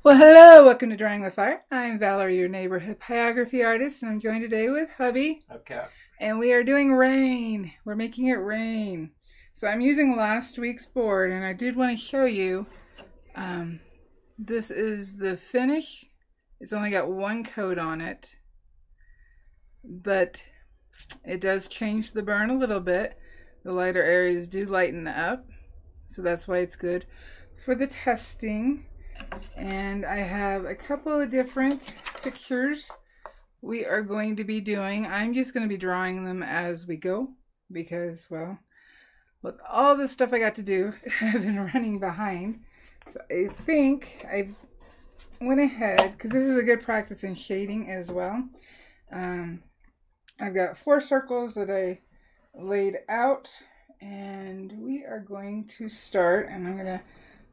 Well, hello, welcome to Drawing with Fire. I'm Valarie, your neighborhood pyrography artist, and I'm joined today with hubby. Okay. And we are doing rain. We're making it rain. So I'm using last week's board, and I did want to show you. This is the finish. It's only got one coat on it, but it does change the burn a little bit. The lighter areas do lighten up, so that's why it's good for the testing. And I have a couple of different pictures we are going to be doing. I'm just going to be drawing them as we go because, well, with all the stuff I got to do, I've been running behind. So I think I went ahead, because this is a good practice in shading as well. I've got 4 circles that I laid out, and we are going to start, and I'm going to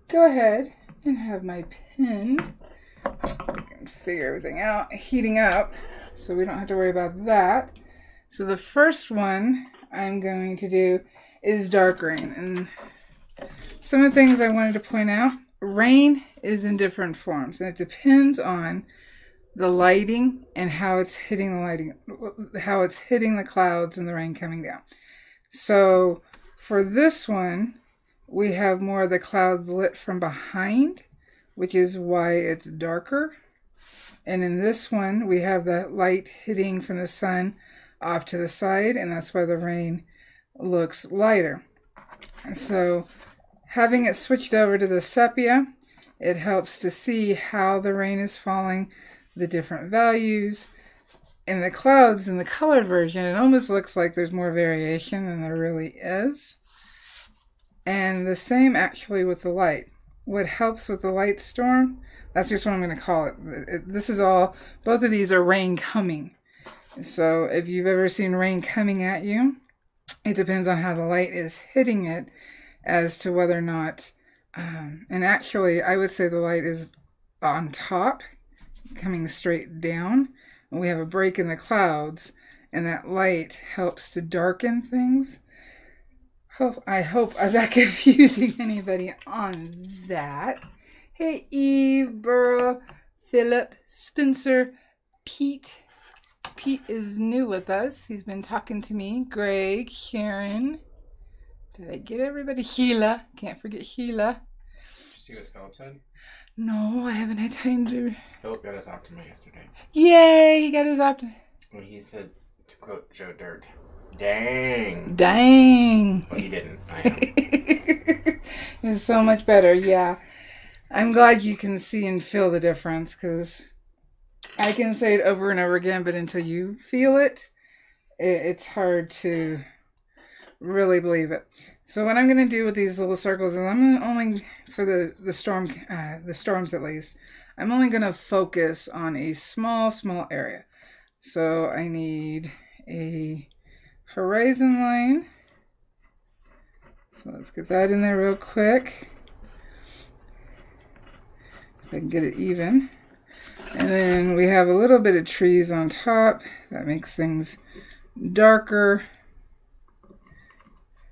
go ahead and have my pen, I can figure everything out, heating up, so we don't have to worry about that. So the first one I'm going to do is dark rain. And some of the things I wanted to point out, rain is in different forms, and it depends on the lighting and how it's hitting the lighting, how it's hitting the clouds and the rain coming down. So for this one, we have more of the clouds lit from behind, which is why it's darker. And in this one, we have the light hitting from the sun off to the side, and that's why the rain looks lighter. So having it switched over to the sepia, it helps to see how the rain is falling, the different values. In the clouds, in the colored version, it almost looks like there's more variation than there really is. And the same actually with the light. What helps with the light storm, that's just what I'm going to call it. This is all, both of these are rain coming. So if you've ever seen rain coming at you, it depends on how the light is hitting it as to whether or not, and actually I would say the light is on top, coming straight down. And we have a break in the clouds, and that light helps to darken things. I hope I'm not confusing anybody on that. Hey, Eve, Burrow, Philip, Spencer, Pete. Pete is new with us. He's been talking to me. Greg, Sharon. Did I get everybody? Sheila. Can't forget Sheila. Did you see what Philip said? No, I haven't had time to. Philip got his Optima yesterday. Yay, he got his Optima. Well, he said, to quote Joe Dirt, dang. Dang. Well, he didn't. I am. It's so much better, yeah. I'm glad you can see and feel the difference, because I can say it over and over again, but until you feel it, it's hard to really believe it. So what I'm going to do with these little circles is I'm only, for the storms at least, I'm only going to focus on a small area. So I need a horizon line. So let's get that in there real quick. If I can get it even. And then we have a little bit of trees on top. That makes things darker.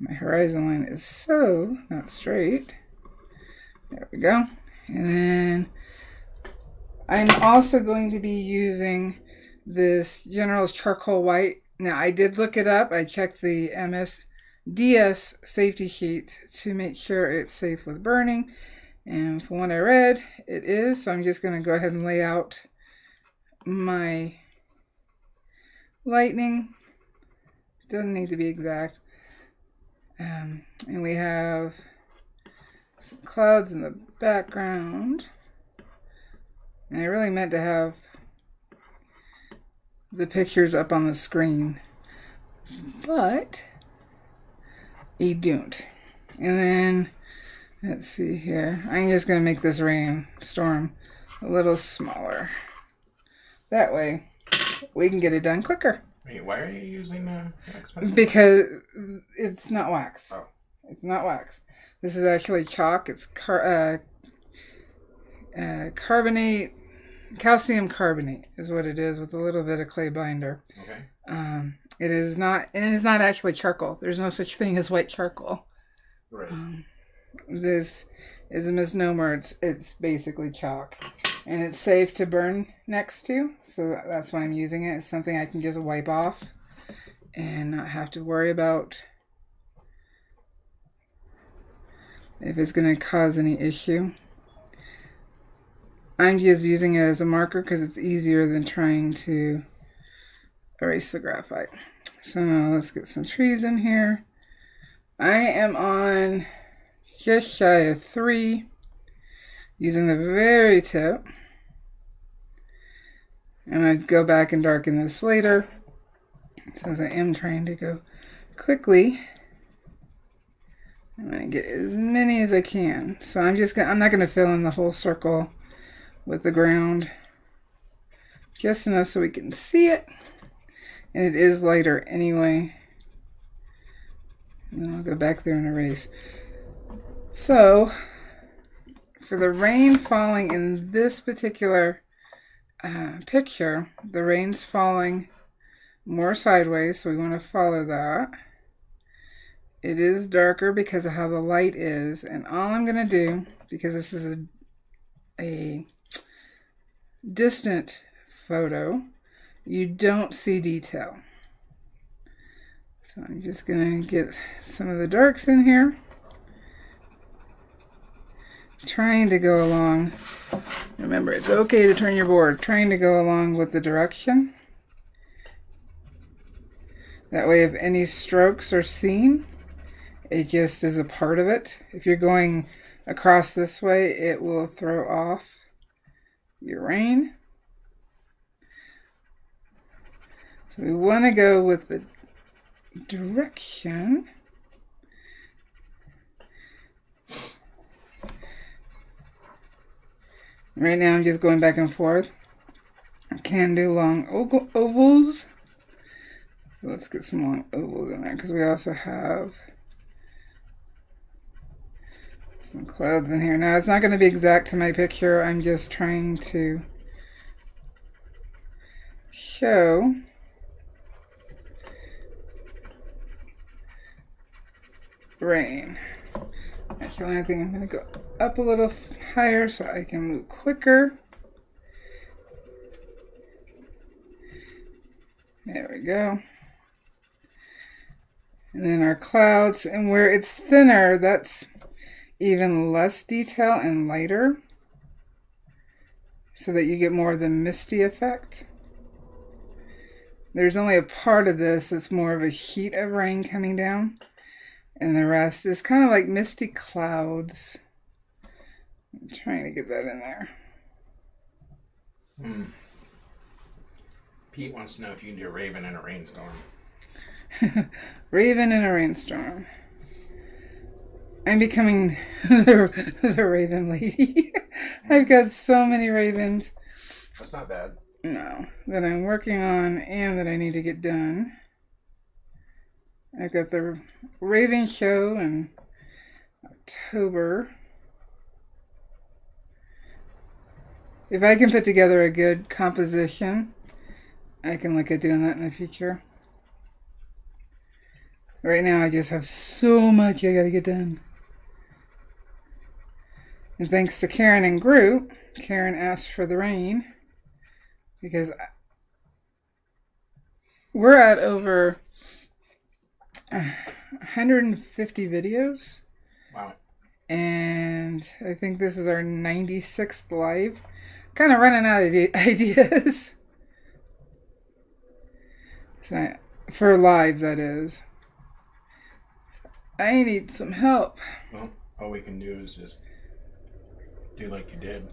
My horizon line is so not straight. There we go. And then I'm also going to be using this General's Charcoal White. Now, I did look it up. I checked the DS safety sheet to make sure it's safe with burning. And from what I read, it is. So I'm just going to go ahead and lay out my lightning. Doesn't need to be exact. And we have some clouds in the background. And I really meant to have the pictures up on the screen, but I don't. And then, let's see here. I'm just going to make this rainstorm a little smaller. That way, we can get it done quicker. Wait, why are you using wax pencil? Because it's not wax. Oh. It's not wax. This is actually chalk. It's carbonate, calcium carbonate is what it is, with a little bit of clay binder. Okay. It is not actually charcoal. There's no such thing as white charcoal. Right. This is a misnomer. It's basically chalk. And it's safe to burn next to, so that's why I'm using it. It's something I can just wipe off and not have to worry about if it's going to cause any issue. I'm just using it as a marker because it's easier than trying to erase the graphite. So now let's get some trees in here. I am on just shy of 3, using the very tip. And I'd go back and darken this later, since I am trying to go quickly. I'm going to get as many as I can. So I'm not going to fill in the whole circle with the ground. Just enough so we can see it. And it is lighter anyway. And then I'll go back there and erase. So, for the rain falling in this particular picture, the rain's falling more sideways, so we want to follow that. It is darker because of how the light is, and all I'm going to do, because this is a distant photo, you don't see detail. So I'm just going to get some of the darks in here, trying to go along. Remember, it's okay to turn your board, trying to go along with the direction. That way, if any strokes are seen, it just is a part of it. If you're going across this way, it will throw off your rain. So we want to go with the direction. Right now I'm just going back and forth. I can do long ovals. So let's get some long ovals in there because we also have some clouds in here. Now it's not going to be exact to my picture. I'm just trying to show rain. Actually, I think I'm going to go up a little higher so I can move quicker. There we go. And then our clouds, and where it's thinner, that's even less detail and lighter, so that you get more of the misty effect. There's only a part of this that's more of a sheet of rain coming down, and the rest is kind of like misty clouds. I'm trying to get that in there. Pete wants to know if you can do a raven in a rainstorm. Raven in a rainstorm. I'm becoming the raven lady. I've got so many ravens. That's not bad. No, that I'm working on and that I need to get done. I've got the Raven show in October. If I can put together a good composition, I can look at doing that in the future. Right now I just have so much I gotta get done. And thanks to Karen and Groot, Karen asked for the rain because we're at over 150 videos. Wow. And I think this is our 96th live. Kind of running out of ideas. So, for lives, that is. I need some help. Well, all we can do is just do like you did,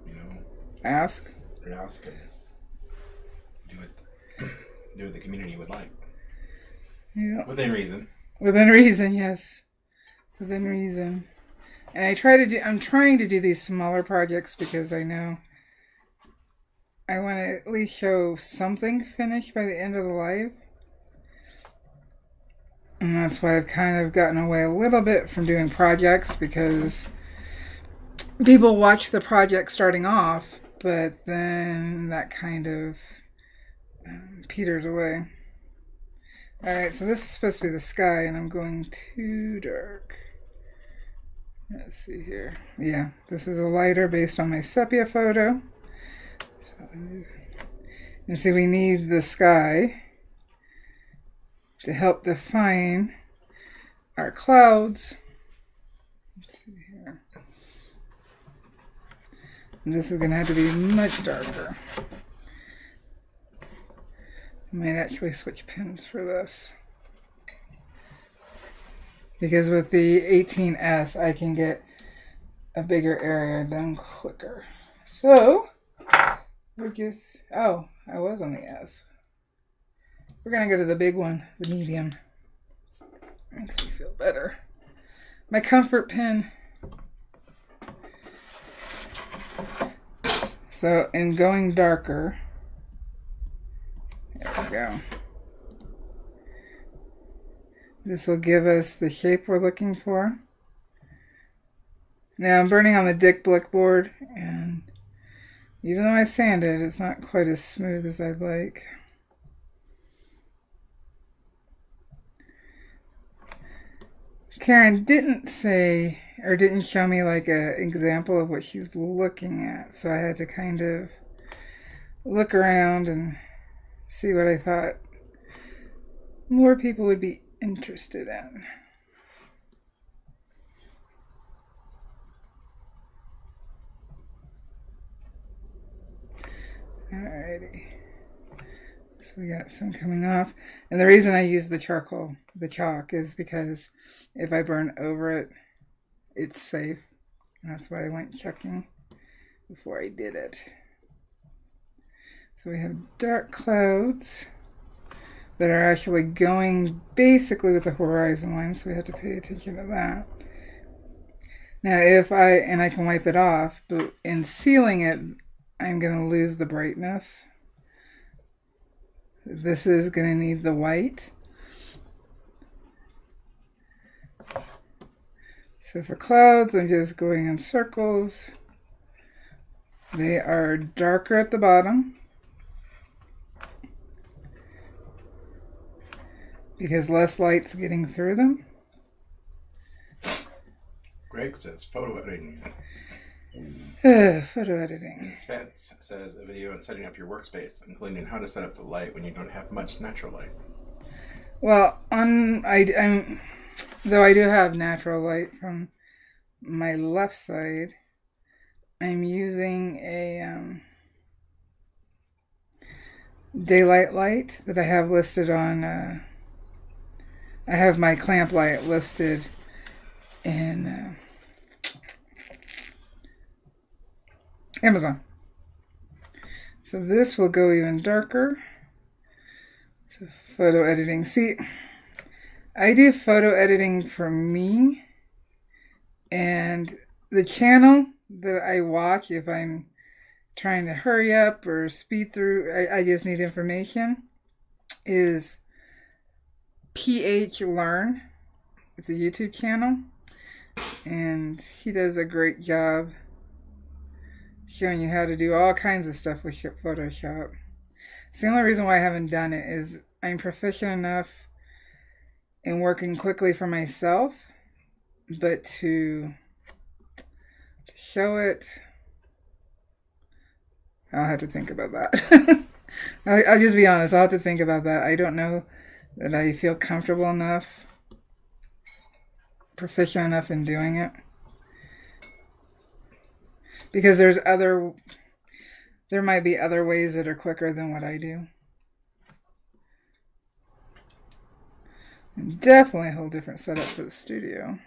you know. Ask. And ask and do what the community would like. Yeah. Within reason. Within reason, yes. Within reason. And I'm trying to do these smaller projects because I know I want to at least show something finished by the end of the live. And that's why I've kind of gotten away a little bit from doing projects, because people watch the project starting off, but then that kind of peters away. Alright, so this is supposed to be the sky, and I'm going too dark. Let's see here. Yeah, this is a lighter based on my sepia photo. And see, we need the sky to help define our clouds. Let's see here. And this is going to have to be much darker. I might actually switch pens for this. Because with the 18S, I can get a bigger area done quicker. So, we're just, oh, I was on the S. We're going to go to the big one, the medium. Makes me feel better. My comfort pen. So, in going darker, there we go. This will give us the shape we're looking for. Now I'm burning on the Dick Blick board, and even though I sanded, it's not quite as smooth as I'd like. Karen didn't say, or didn't show me like an example of what she's looking at, so I had to kind of look around and see what I thought more people would be interested in. Alrighty. So we got some coming off. And the reason I use the charcoal, the chalk, is because if I burn over it, it's safe. And that's why I went checking before I did it. So we have dark clouds that are actually going basically with the horizon line, so we have to pay attention to that. Now I can wipe it off, but in sealing it, I'm going to lose the brightness. This is going to need the white. So for clouds, I'm just going in circles. They are darker at the bottom, because less light's getting through them. Greg says photo editing. Photo editing. Spence says a video on setting up your workspace, including how to set up the light when you don't have much natural light. Well, though I do have natural light from my left side, I'm using a daylight light that I have listed on. I have my clamp light listed in Amazon. So this will go even darker. So photo editing. See, I do photo editing for me, and the channel that I watch, if I'm trying to hurry up or speed through, I just need information, is PH Learn. It's a YouTube channel, and he does a great job showing you how to do all kinds of stuff with Photoshop. It's the only reason why I haven't done it is I'm proficient enough in working quickly for myself, but to show it, I'll have to think about that. I'll just be honest, I'll have to think about that. I don't know that I feel comfortable enough, proficient enough in doing it. Because there might be other ways that are quicker than what I do. And definitely a whole different setup for the studio.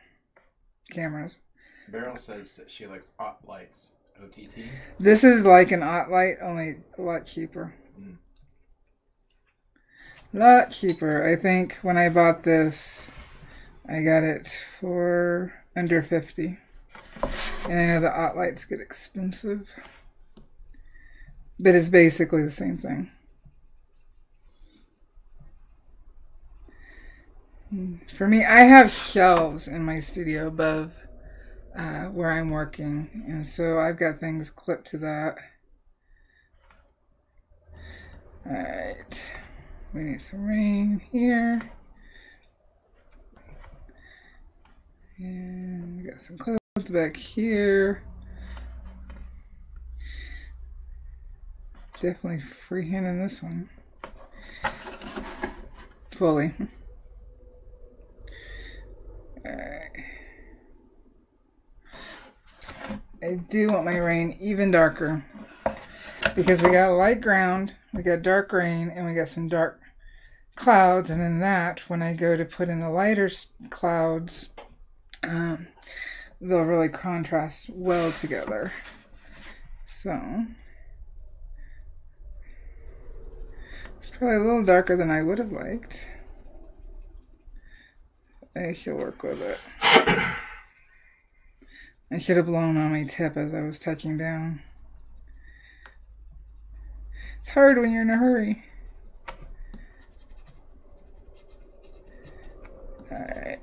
Cameras. Beryl says that she likes OTT lights. OTT? This is like an OTT light, only a lot cheaper. A lot cheaper. I think when I bought this, I got it for under $50. And I know the OTT lights get expensive, but it's basically the same thing. For me, I have shelves in my studio above where I'm working, and so I've got things clipped to that. Alright, we need some rain here. And we got some clothes back here. definitely freehanding this one. Fully. Alright. I do want my rain even darker because we got a light ground, we got dark rain, and we got some dark clouds, and in that, when I go to put in the lighter clouds, they'll really contrast well together. So, it's probably a little darker than I would have liked. I should work with it. I should have blown on my tip as I was touching down. It's hard when you're in a hurry. Alright.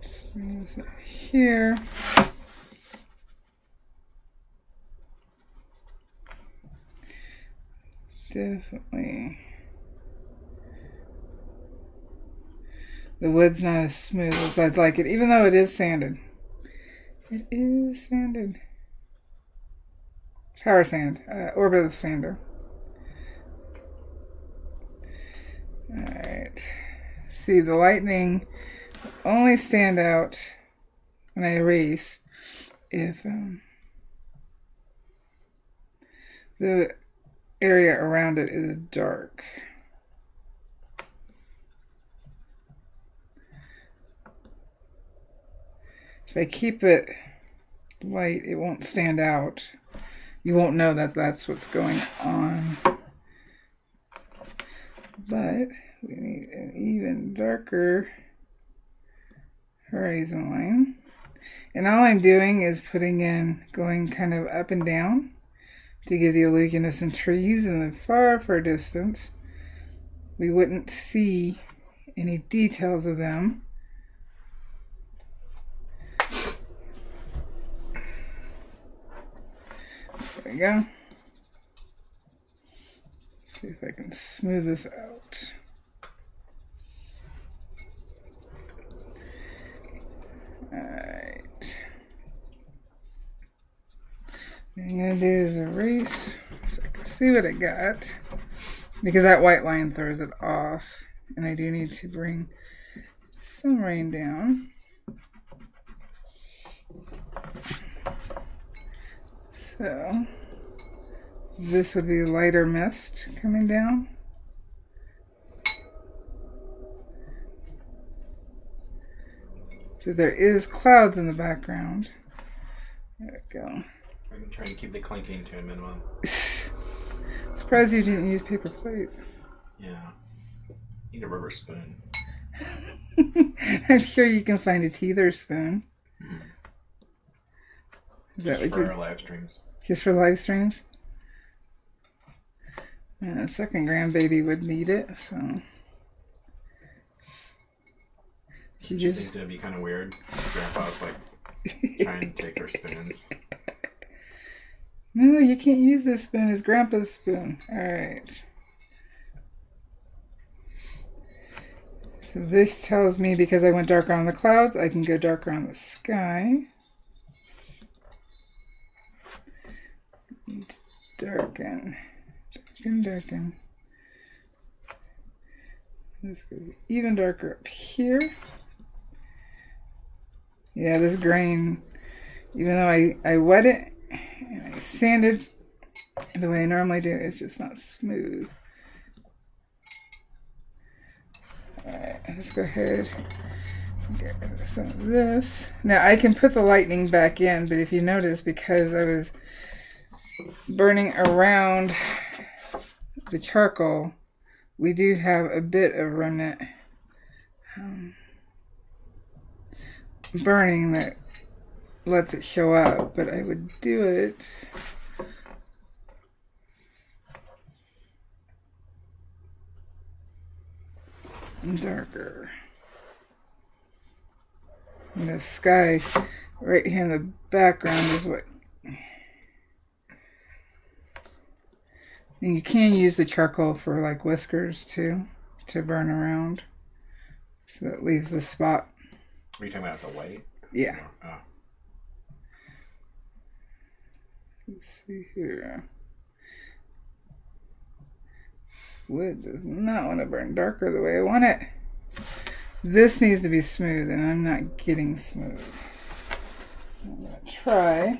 Let's bring this up here. Definitely. The wood's not as smooth as I'd like it, even though it is sanded. It is sanded. Power sand. Orbit sander. Alright. See, the lightning will only stand out when I erase if the area around it is dark. If I keep it light, it won't stand out. You won't know that that's what's going on. But we need an even darker horizon line. And all I'm doing is putting in, going kind of up and down to give the illusion of some trees in the far, far distance. We wouldn't see any details of them. There we go. Let's see if I can smooth this out. Alright. What I'm going to do is erase so I can see what I got. Because that white line throws it off. And I do need to bring some rain down. So, this would be lighter mist coming down. So there is clouds in the background. There we go. I'm trying to keep the clinking to a minimum. Surprised you didn't use paper plate. Yeah. Need a rubber spoon. I'm sure you can find a teether spoon. Is that just for our live streams. Just for live streams? A second grandbaby would need it, so. She just think it'd be kind of weird. Grandpa's like trying to take her spoons. No, you can't use this spoon. It's Grandpa's spoon. Alright. So this tells me because I went darker on the clouds, I can go darker on the sky. Darken. Darken, darken. This goes even darker up here. Yeah, this grain, even though I wet it and I sanded the way I normally do, it's just not smooth. Alright, let's go ahead and get rid of some of this. Now I can put the lightning back in, but if you notice, because I was burning around the charcoal, we do have a bit of remnant burning that lets it show up, but I would do it darker. And the sky right here in the background is what. And you can use the charcoal for like whiskers too, to burn around. So that leaves the spot. Are you talking about the white? Yeah. Oh. Let's see here. Wood does not want to burn darker the way I want it. This needs to be smooth, and I'm not getting smooth. I'm going to try.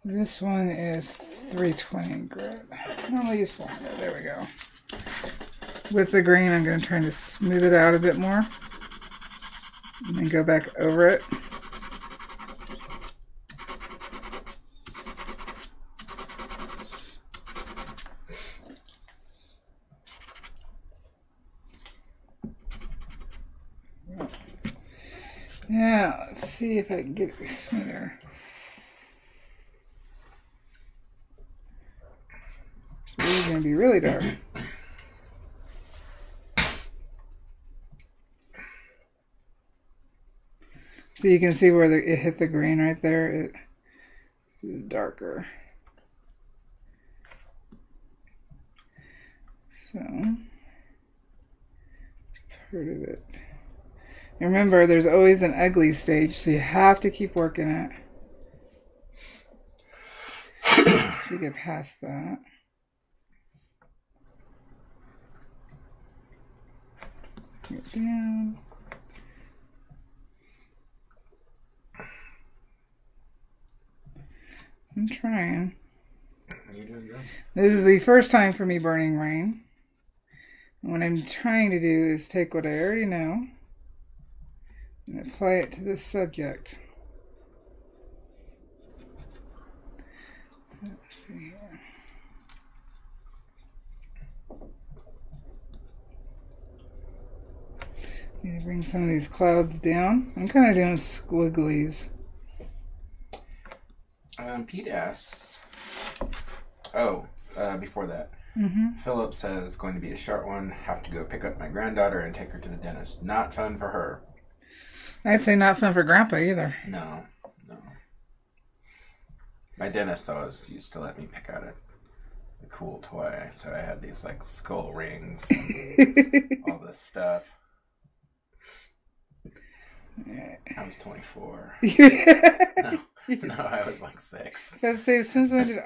This one is 320 grit. I normally use 400. There we go. With the grain, I'm going to try to smooth it out a bit more. And then go back over it. Now, let's see if I can get it smoother. It's going to be really dark. So you can see where it hit the grain right there. It is darker. So, part of it. And remember, there's always an ugly stage, so you have to keep working it to get past that. Get down. I'm trying. You're doing good. This is the first time for me burning rain. And what I'm trying to do is take what I already know and apply it to this subject. Let's see here. Need to bring some of these clouds down. I'm kind of doing squigglies. Pete asks, before that, Philip says, going to be a short one, have to go pick up my granddaughter and take her to the dentist. Not fun for her. I'd say not fun for Grandpa either. No. My dentist always used to let me pick out a cool toy, so I had these like skull rings and all this stuff. I was 24. No, I was like 6. Let's say, since when did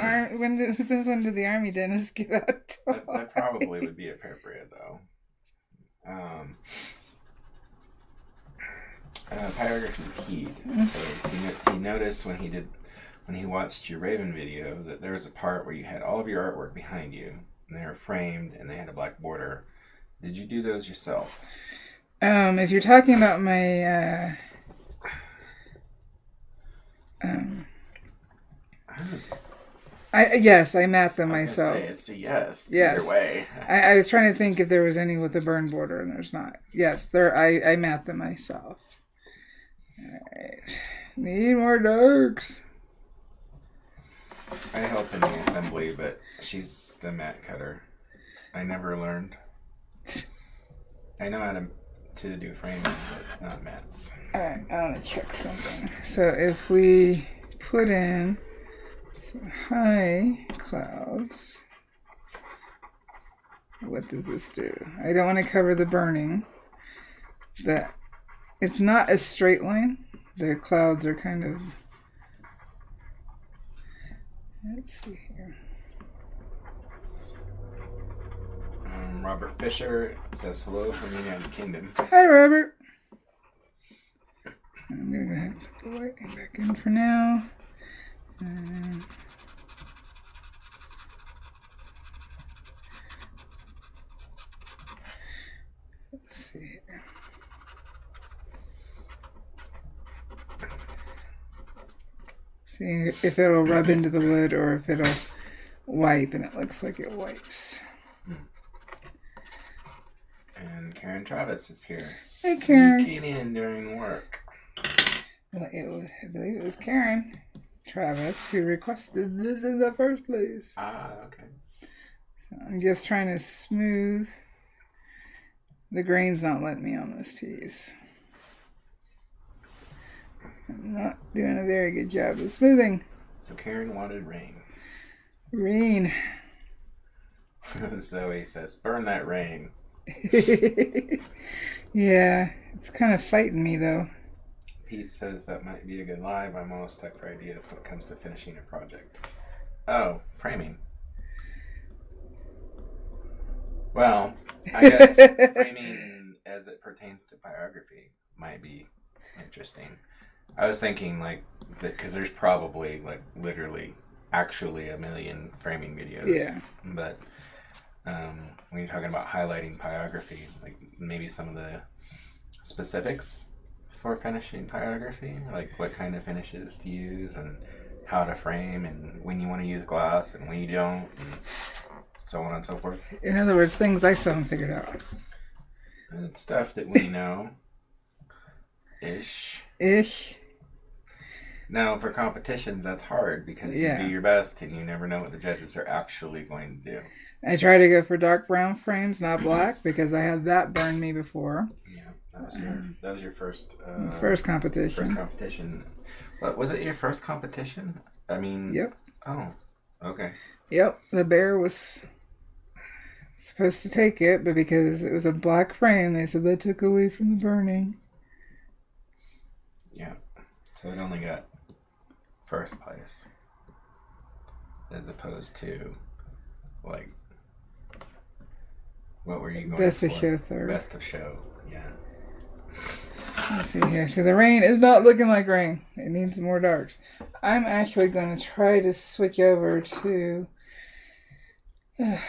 the army dentist give out? That probably would be appropriate, though. Pyrography Keyed says he noticed when he watched your Raven video that there was a part where you had all of your artwork behind you, and they were framed and they had a black border. Did you do those yourself? If you're talking about my yes, I matte them myself. It's a yes. Yes. Either way. I was trying to think if there was any with a burn border, and there's not. Yes, I matte them myself. Alright. Need more darks. I help in the assembly, but she's the matte cutter. I never learned. I know how to do framing, but not mattes. Alright, I want to check something. So if we put in some high clouds, what does this do? I don't want to cover the burning, but it's not a straight line. The clouds are kind of, let's see here. Robert Fisher says hello from the United Kingdom. Hi, Robert. I'm going to go ahead and put the light back in for now. Let's see here. See if it'll rub into the wood or if it'll wipe, and it looks like it wipes. And Karen Travis is here. Hey, Karen. Sneaking in during work. Well, I believe it was Karen Travis who requested this in the first place. Okay. So I'm just trying to smooth. The grain's not letting me on this piece. I'm not doing a very good job of smoothing. So Karen wanted rain. Rain. Zoe says, burn that rain. Yeah, it's kind of fighting me though. Pete says that might be a good live. I'm always stuck for ideas when it comes to finishing a project. Oh, framing. Well, I guess framing as it pertains to pyrography might be interesting. I was thinking like that because there's probably like literally actually a million framing videos. Yeah. But when you're talking about highlighting pyrography, like maybe some of the specifics for finishing pyrography, like what kind of finishes to use and how to frame and when you want to use glass and when you don't and so on and so forth. In other words, things I still haven't figured out. And it's stuff that we know. Ish. Now, for competitions, that's hard because you do your best and you never know what the judges are actually going to do. I try to go for dark brown frames, not black, because I had that burn me before. Yeah, that was your first competition. First competition. What was it? Your first competition? I mean. Yep. Oh, okay. Yep. The bear was supposed to take it, but because it was a black frame, they said that took away from the burning. Yeah. So it only got first place, as opposed to like. What were you going Best for? of show third. Best of show, yeah. Let's see here. So the rain is not looking like rain. It needs more darks. I'm actually going to try to switch over to, I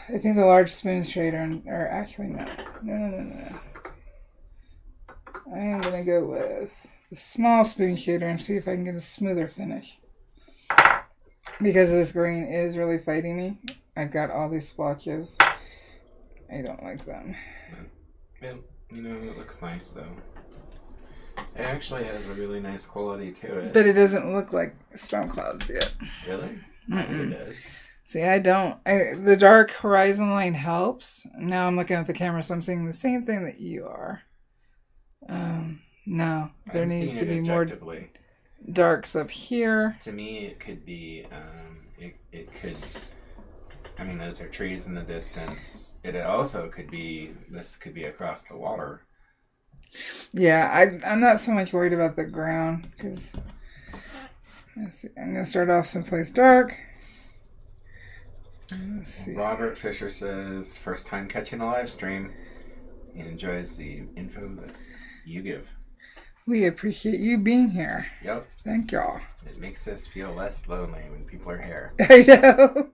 think the large spoon shader, or actually no. I am going to go with the small spoon shader and see if I can get a smoother finish. Because this green is really fighting me. I've got all these splotches. I don't like them. Well, you know, it looks nice though. It actually has a really nice quality to it. But it doesn't look like storm clouds yet. Really? I think it does. See, I don't. The dark horizon line helps. Now I'm looking at the camera, so I'm seeing the same thing that you are. No, there needs to be more darks up here. To me, it could be, it could, I mean, those are trees in the distance. It also could be, this could be across the water. Yeah, I'm not so much worried about the ground, because, let's see, I'm going to start off someplace dark. Let's see. Robert Fisher says, first time catching a live stream. He enjoys the info that you give. We appreciate you being here. Yep. Thank y'all. It makes us feel less lonely when people are here. I know.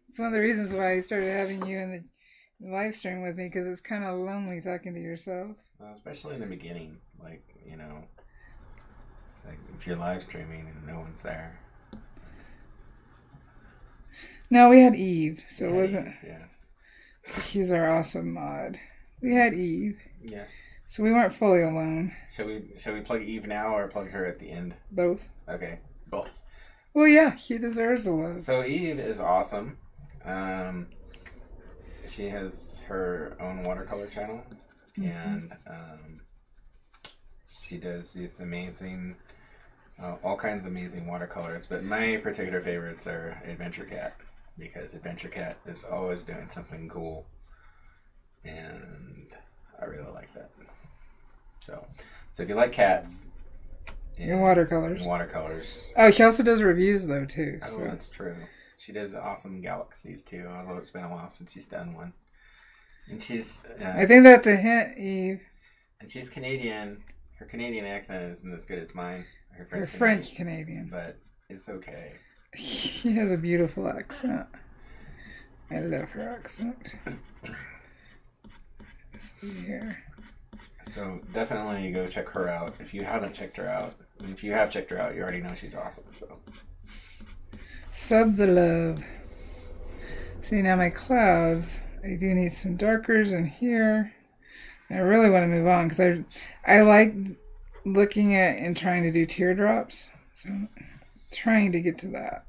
It's one of the reasons why I started having you in the live stream with me, because it's kind of lonely talking to yourself. Well, especially in the beginning. Like, you know, it's like if you're live streaming and no one's there. No, we had Eve, so it wasn't. Eve, yes. She's our awesome mod. We had Eve. Yes. So we weren't fully alone. Shall we plug Eve now or plug her at the end? Both. Okay, both. Well, yeah, she deserves a love. So Eve is awesome. She has her own watercolor channel, and she does these amazing, all kinds of amazing watercolors. But my particular favorites are Adventure Cat, because Adventure Cat is always doing something cool, and I really like that. So if you like cats and watercolors. Oh, she also does reviews though too. Oh, that's true. She does awesome galaxies too, although it's been a while since she's done one. And she's... I think that's a hint, Eve. And she's Canadian. Her Canadian accent isn't as good as mine. Her French Canadian. But it's okay. She has a beautiful accent. I love her accent. Let's see here. So definitely go check her out. If you haven't checked her out, and if you have checked her out, you already know she's awesome. So sub the love. See, now my clouds, I do need some darkers in here. I really want to move on because I like looking at and trying to do teardrops. So I'm trying to get to that.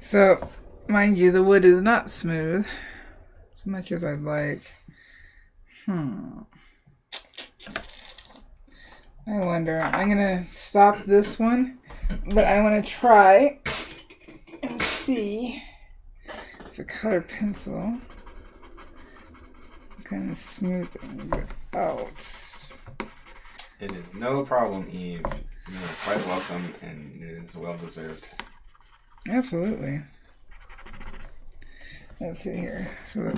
So, mind you, the wood is not smooth as much as I'd like. I wonder. I'm going to stop this one, but I want to try and see if a color pencil kind of smoothing it out. It is no problem, Eve. You are quite welcome, and it is well deserved. Absolutely. Let's see here. So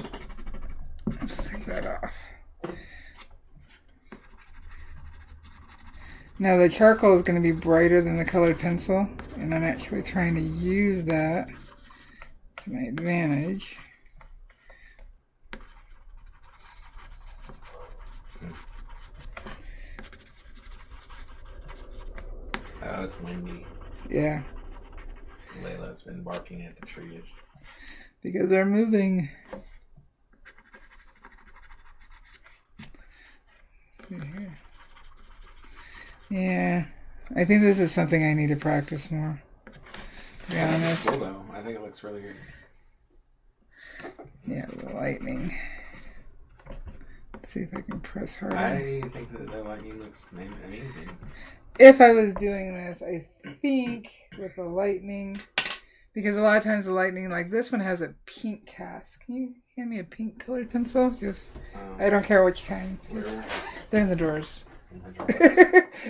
let's take that off. Now the charcoal is going to be brighter than the colored pencil, and I'm actually trying to use that to my advantage. Oh, it's windy. Yeah. Layla's been barking at the trees. Because they're moving. Let's see here. Yeah. I think this is something I need to practice more. To be honest. Cool though. I think it looks really good. Yeah, the lightning. Let's see if I can press harder. I think that the lightning looks amazing. If I was doing this, I think with the lightning, because a lot of times the lightning, like this one has a pink cast. Can you hand me a pink colored pencil? Just, I don't care which kind. They're in the drawers.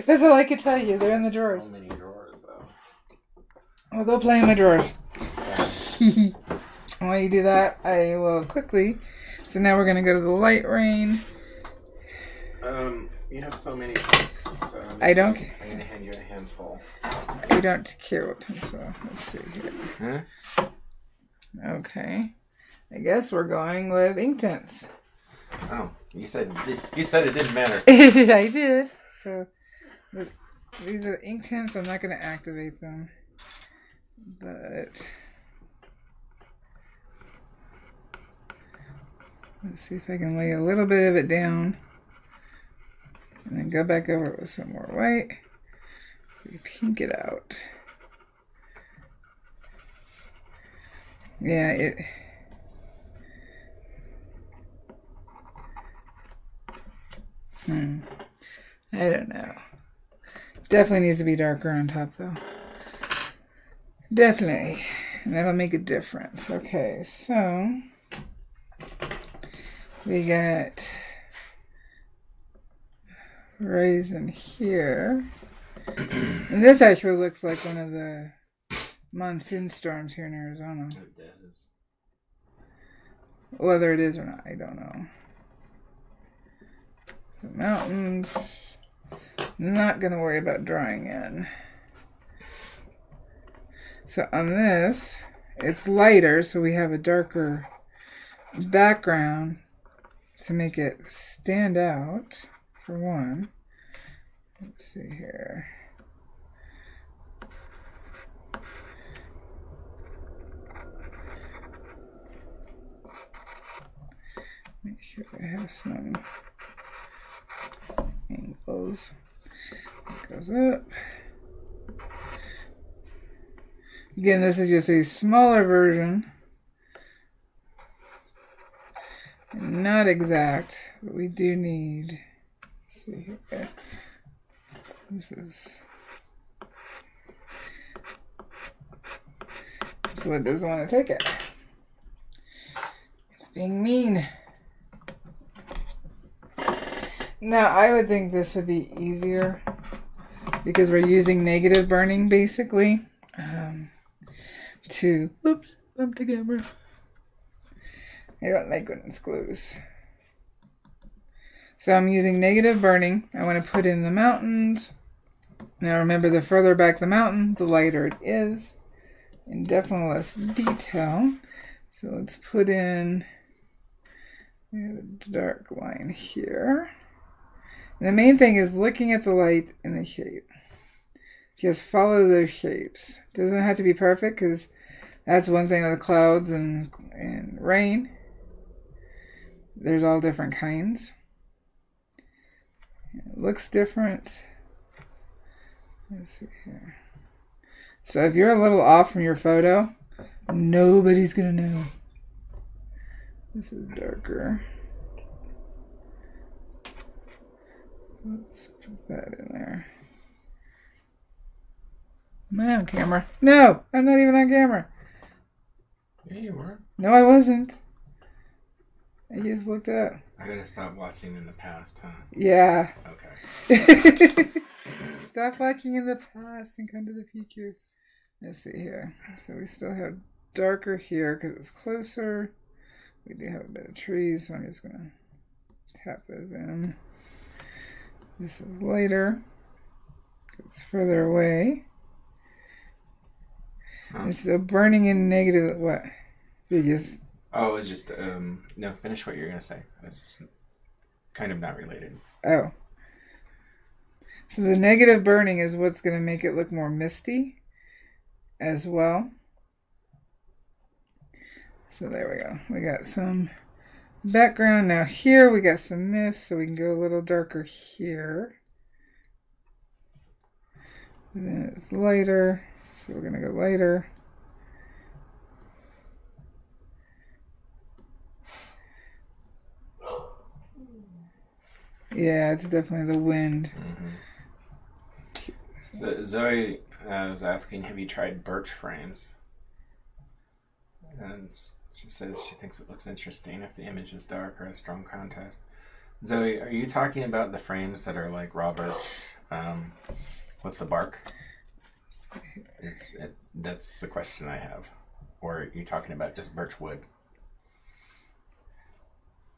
That's all I can tell you. They're in the drawers. So many drawers, though. I'll go play in my drawers. While you do that, I will quickly. So now we're going to go to the light rain. You have so many books. So I don't. I'm going to hand you a handful. I don't care what pencil. Let's see here. Huh? Okay. I guess we're going with ink tints. Oh, you said it didn't matter. I did. So these are ink tints. I'm not going to activate them, but let's see if I can lay a little bit of it down and then go back over it with some more white. We pink it out. Yeah, I don't know. Definitely needs to be darker on top though. Definitely. And that'll make a difference. Okay, so we got raisin here. And this actually looks like one of the monsoon storms here in Arizona. It does. Whether it is or not, I don't know. The mountains, not going to worry about drawing in. So on this, it's lighter, so we have a darker background to make it stand out, for one. Let's see here. Make sure I have some angles. It goes up. Again, this is just a smaller version. Not exact, but we do need. Let's see here. This is what doesn't want to take it. It's being mean. Now, I would think this would be easier because we're using negative burning, basically, to, oops, bumped the camera. I don't like when it's close. So I'm using negative burning. I want to put in the mountains. Now remember, the further back the mountain, the lighter it is, and definitely less detail. So let's put in, we have a dark line here. And the main thing is looking at the light and the shape. Just follow those shapes. Doesn't have to be perfect, because that's one thing with clouds and rain. There's all different kinds. It looks different. Let's see here. So if you're a little off from your photo, nobody's gonna know. This is darker. Let's put that in there. Am I on camera? No, I'm not even on camera. Yeah, you were. No, I wasn't. I just looked up. I gotta stop watching in the past, huh? Yeah. Okay. Stop watching in the past and come to the future. Let's see here. So we still have darker here because it's closer. We do have a bit of trees, so I'm just going to tap those in. This is lighter. It's further away. Huh? And so burning in negative, what? Because... Oh, it's just, no, finish what you're going to say. That's kind of not related. Oh. So the negative burning is what's going to make it look more misty as well. So there we go. We got some background. Now here we got some mist, so we can go a little darker here. And then it's lighter, so we're going to go lighter. Yeah, it's definitely the wind. Mm-hmm. So Zoe was asking, have you tried birch frames? And she says she thinks it looks interesting if the image is dark or has strong contrast. Zoe, are you talking about the frames that are like raw birch with the bark? That's the question I have. Or are you talking about just birch wood?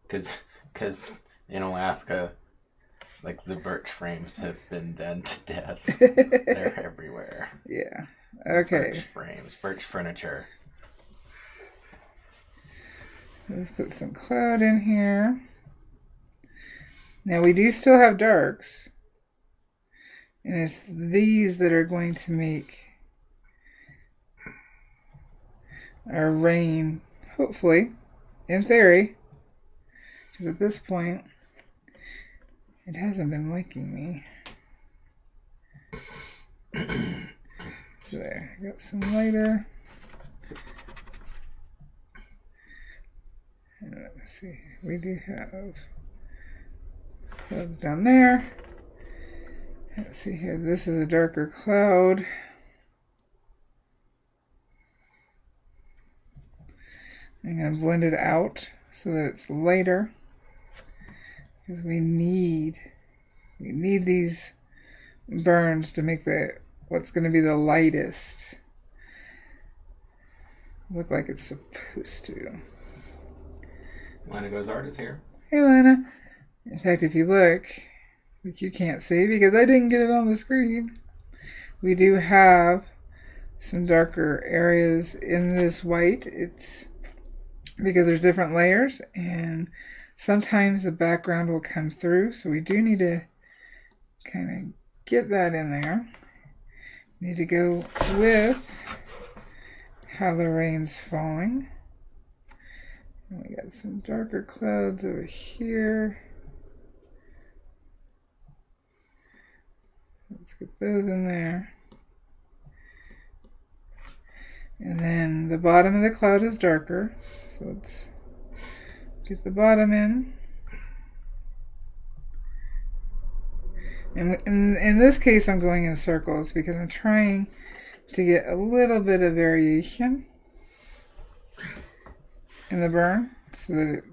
Because in Alaska, like the birch frames have been done to death. They're everywhere. Yeah. Okay. Birch frames, birch furniture. Let's put some cloud in here. Now we do still have darks. And it's these that are going to make our rain, hopefully, in theory. Because at this point, it hasn't been liking me. There, I got some lighter. Let's see, we do have clouds down there. Let's see here, this is a darker cloud. I'm going to blend it out so that it's lighter. Because we need these burns to make what's going to be the lightest look like it's supposed to. Lana Goes Art is here. Hey, Lana. In fact, if you look, which you can't see because I didn't get it on the screen, we do have some darker areas in this white. It's because there's different layers, and sometimes the background will come through, so we do need to kind of get that in there. Need to go with how the rain's falling. And we got some darker clouds over here. Let's get those in there. And then the bottom of the cloud is darker, so let's get the bottom in. And in this case, I'm going in circles because I'm trying to get a little bit of variation in the burn so that it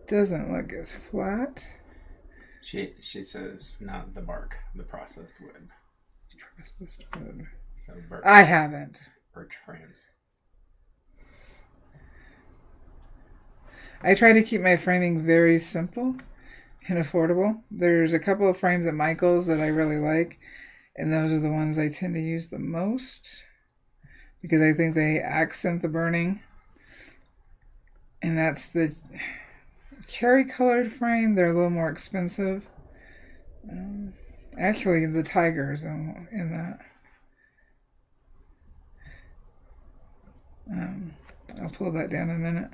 doesn't look as flat. She says not the bark, the processed wood. Processed wood. So birch, I haven't. Birch frames. I try to keep my framing very simple and affordable. There's a couple of frames at Michael's that I really like, and those are the ones I tend to use the most because I think they accent the burning. And that's the cherry colored frame. They're a little more expensive. Actually, the tigers in that. I'll pull that down in a minute.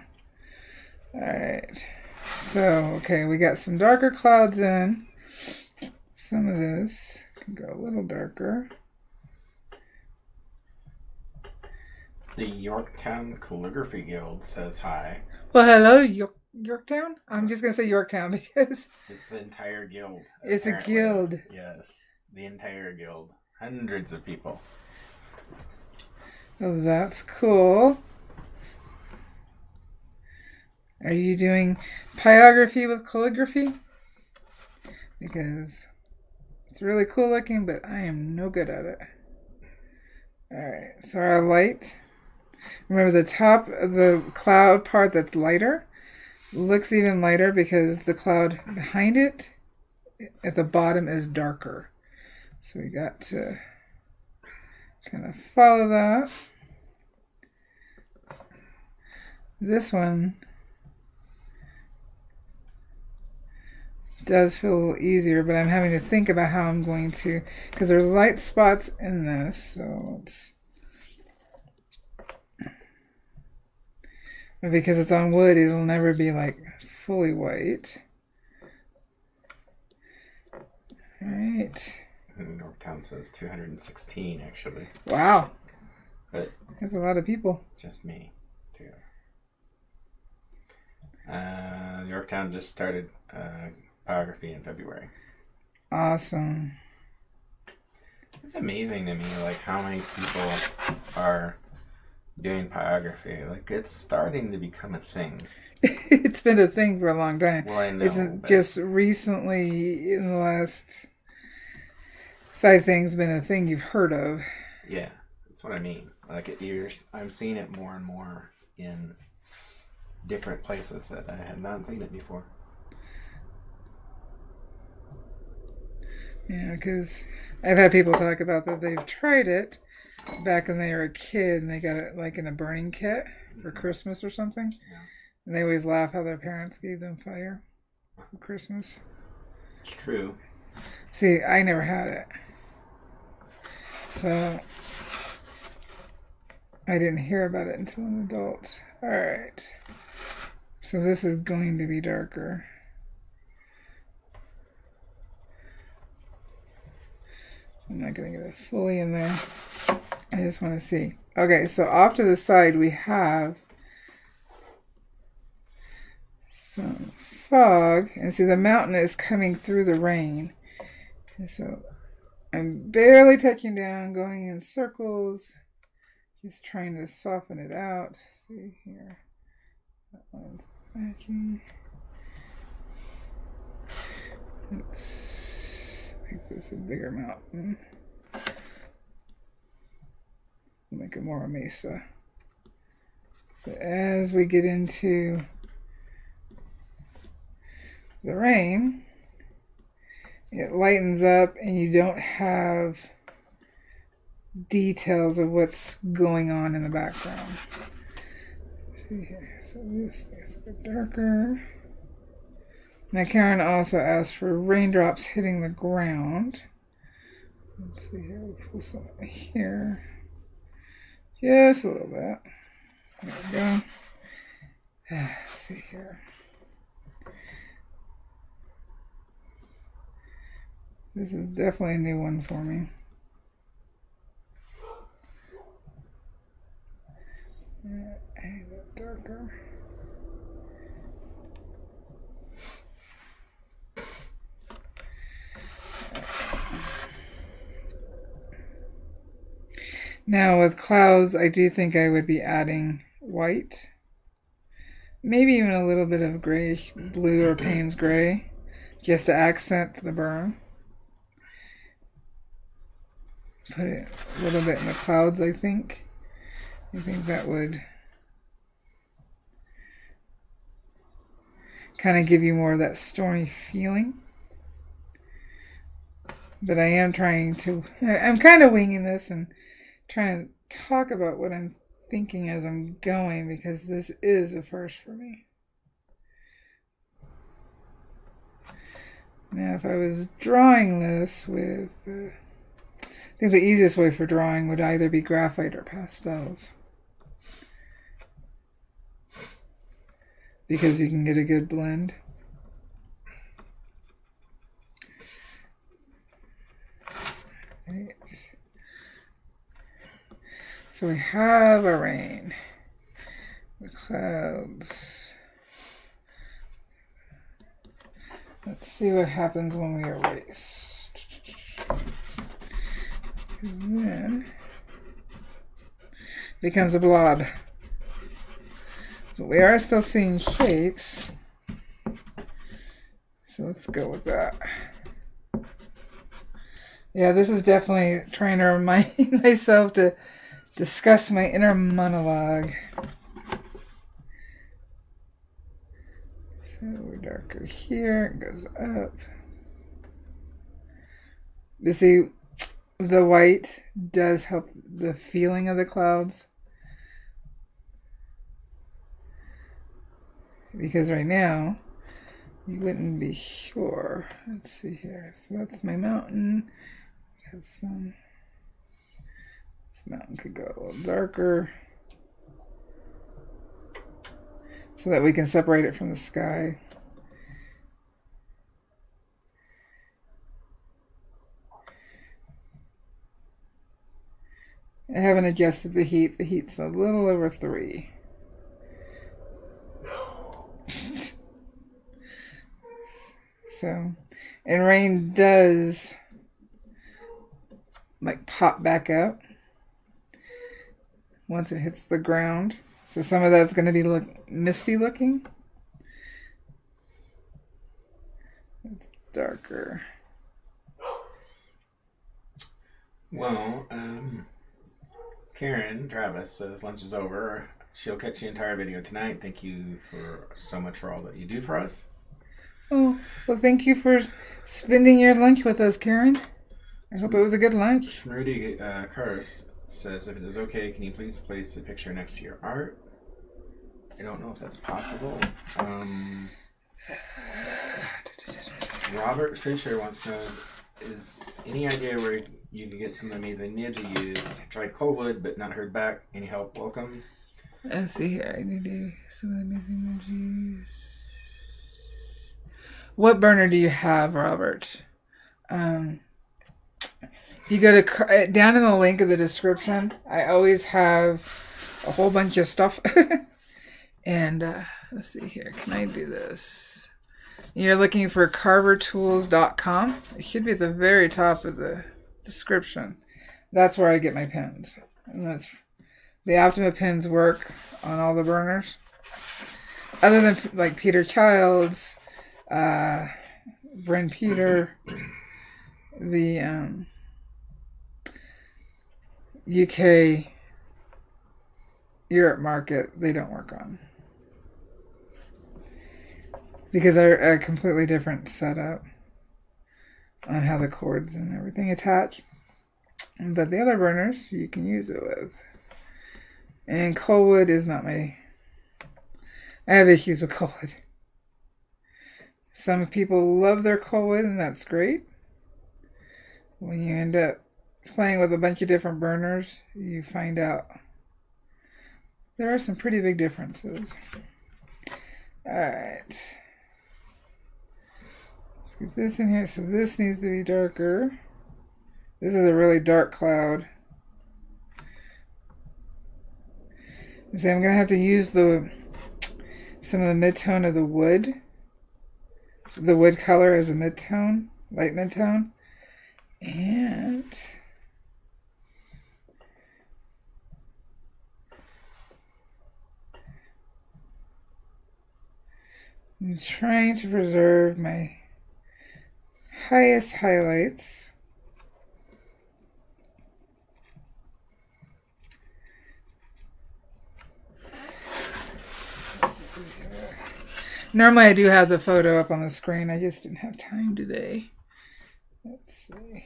Alright, so, okay, we got some darker clouds in. Some of this can go a little darker. The Yorktown Calligraphy Guild says hi. Well, hello, Yorktown? I'm just going to say Yorktown because... It's the entire guild. It's apparently. a guild. Yes, the entire guild. Hundreds of people. Oh, that's cool. Are you doing pyrography with calligraphy? Because it's really cool looking, but I am no good at it. Alright, so our light. Remember the top of the cloud part that's lighter looks even lighter because the cloud behind it at the bottom is darker. So we got to kind of follow that. This one does feel a little easier, but I'm having to think about how I'm going to, because there's light spots in this, so let's, but because it's on wood, it'll never be like fully white. All right. Yorktown says 216 actually. Wow. But that's a lot of people. Just me, too. Yorktown just started Pyrography in February. Awesome. It's amazing to me, like, how many people are doing pyrography. Like, it's starting to become a thing. It's been a thing for a long time. Well, I know. It's just recently, in the last 5 things, been a thing you've heard of. Yeah, that's what I mean. Like, I'm seeing it more and more in different places that I had not seen it before. Yeah, because I've had people talk about that they've tried it back when they were a kid and they got it like in a burning kit for Christmas or something. Yeah. And they always laugh how their parents gave them fire for Christmas. It's true. See, I never had it. So I didn't hear about it until an adult. Alright. So this is going to be darker. I'm not going to get it fully in there. I just want to see. Okay, so off to the side we have some fog. And see, the mountain is coming through the rain. And so I'm barely touching down, going in circles. Just trying to soften it out. See here. That one's backing. Let's make this a bigger mountain. Make it more a mesa. But as we get into the rain, it lightens up and you don't have details of what's going on in the background. Let's see here. So this needs to get darker. Now Karen also asked for raindrops hitting the ground. Let's see here. We'll pull some here. Just a little bit. There we go. Let's see here. This is definitely a new one for me. A little darker. Now with clouds, I do think I would be adding white. Maybe even a little bit of grayish blue or Payne's gray, just to accent the burn. Put it a little bit in the clouds, I think. I think that would kind of give you more of that stormy feeling. But I am trying to, I'm kind of winging this and trying to talk about what I'm thinking as I'm going, because this is a first for me. Now if I was drawing this with, I think the easiest way for drawing would either be graphite or pastels, because you can get a good blend. Right. So we have a rain, the clouds. Let's see what happens when we erase. And then it becomes a blob. But we are still seeing shapes. So let's go with that. Yeah, this is definitely trying to remind myself to discuss my inner monologue. So we're darker here, it goes up. You see, the white does help the feeling of the clouds. Because right now, you wouldn't be sure. Let's see here. So that's my mountain. Got some. This mountain could go a little darker, so that we can separate it from the sky. I haven't adjusted the heat. The heat's a little over 3. So, and rain does like pop back up once it hits the ground. So some of that's going to be misty looking. It's darker. Well, Karen Travis says lunch is over. She'll catch the entire video tonight. Thank you so much for all that you do for us. Oh, well, thank you for spending your lunch with us, Karen. I hope it was a good lunch. Shmrudy Curse says, if it is okay, can you please place the picture next to your art? I don't know if that's possible. Robert Fisher wants to know, is any idea where you can get some amazing nibs you used? Tried Coldwood, but not heard back. Any help? Welcome. Let's see here. I need to some of the amazing nibs you use. What burner do you have, Robert? You go to down in the link of the description. I always have a whole bunch of stuff. And let's see here. Can I do this? You're looking for carvertools.com. It should be at the very top of the description. That's where I get my pins. And that's the Optima pins work on all the burners. Other than like Peter Childs, Bryn Peter, the UK Europe market, they don't work on. Because they're a completely different setup on how the cords and everything attach. But the other burners you can use it with. And Coldwood is not my... I have issues with Coldwood. Some people love their Coldwood, and that's great. When you end up playing with a bunch of different burners, you find out there are some pretty big differences. Alright. Let's get this in here. So this needs to be darker. This is a really dark cloud. So I'm going to have to use some of the mid-tone of the wood. So the wood color as a mid-tone, light mid-tone. And I'm trying to preserve my highest highlights. Normally I do have the photo up on the screen. I just didn't have time today. Let's see.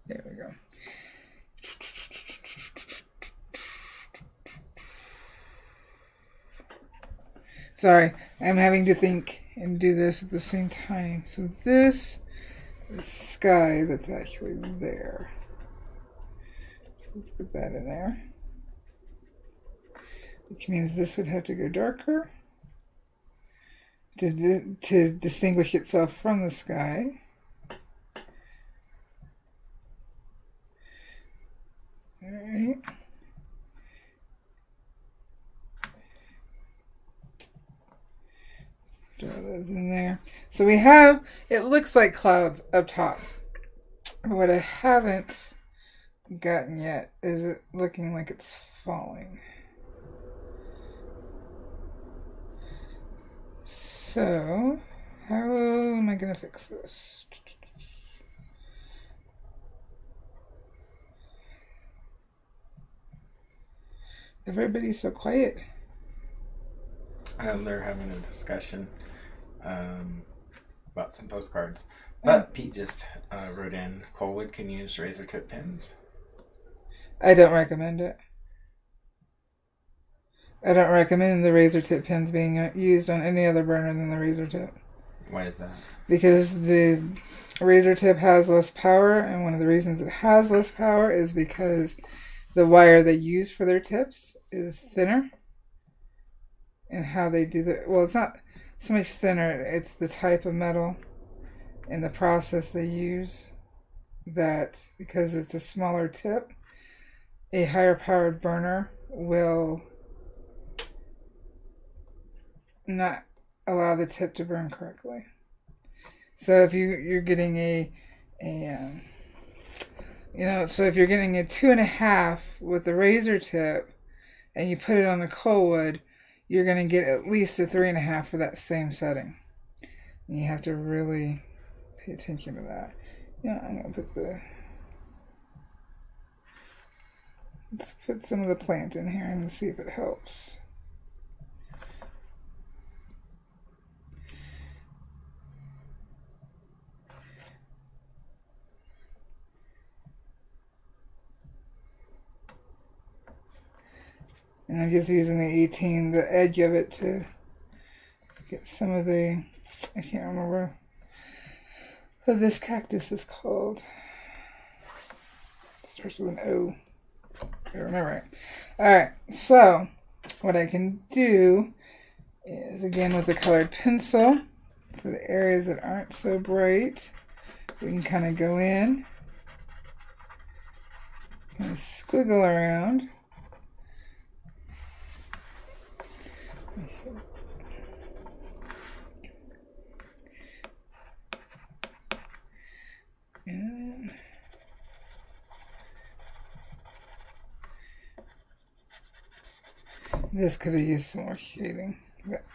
There we go. Sorry, I'm having to think and do this at the same time. So this is sky that's actually there. So let's put that in there. Which means this would have to go darker to distinguish itself from the sky. All right. Throw those in there. So we have, it looks like clouds up top. What I haven't gotten yet. Is it looking like it's falling? So, how am I going to fix this? Everybody's so quiet. They're having a discussion about some postcards. But Pete just wrote in, Colwood can use razor tip pens. I don't recommend it. I don't recommend the razor tip pens being used on any other burner than the razor tip. Why is that? Because the razor tip has less power, and one of the reasons it has less power is because the wire they use for their tips is thinner. And how they do the... Well, it's not so much thinner, it's the type of metal and the process they use that, because it's a smaller tip, a higher powered burner will not allow the tip to burn correctly. So if you're getting so if you're getting a 2.5 with the razor tip and you put it on the Colwood, you're going to get at least a 3.5 for that same setting. And you have to really pay attention to that. I'm going to put let's put some of the plant in here and see if it helps. And I'm just using the 18, the edge of it, to get some of the, I can't remember what this cactus is called. It starts with an O. I remember it. Alright, so what I can do is, again with the colored pencil, for the areas that aren't so bright, we can kind of go in and squiggle around. And this could have used some more shading, but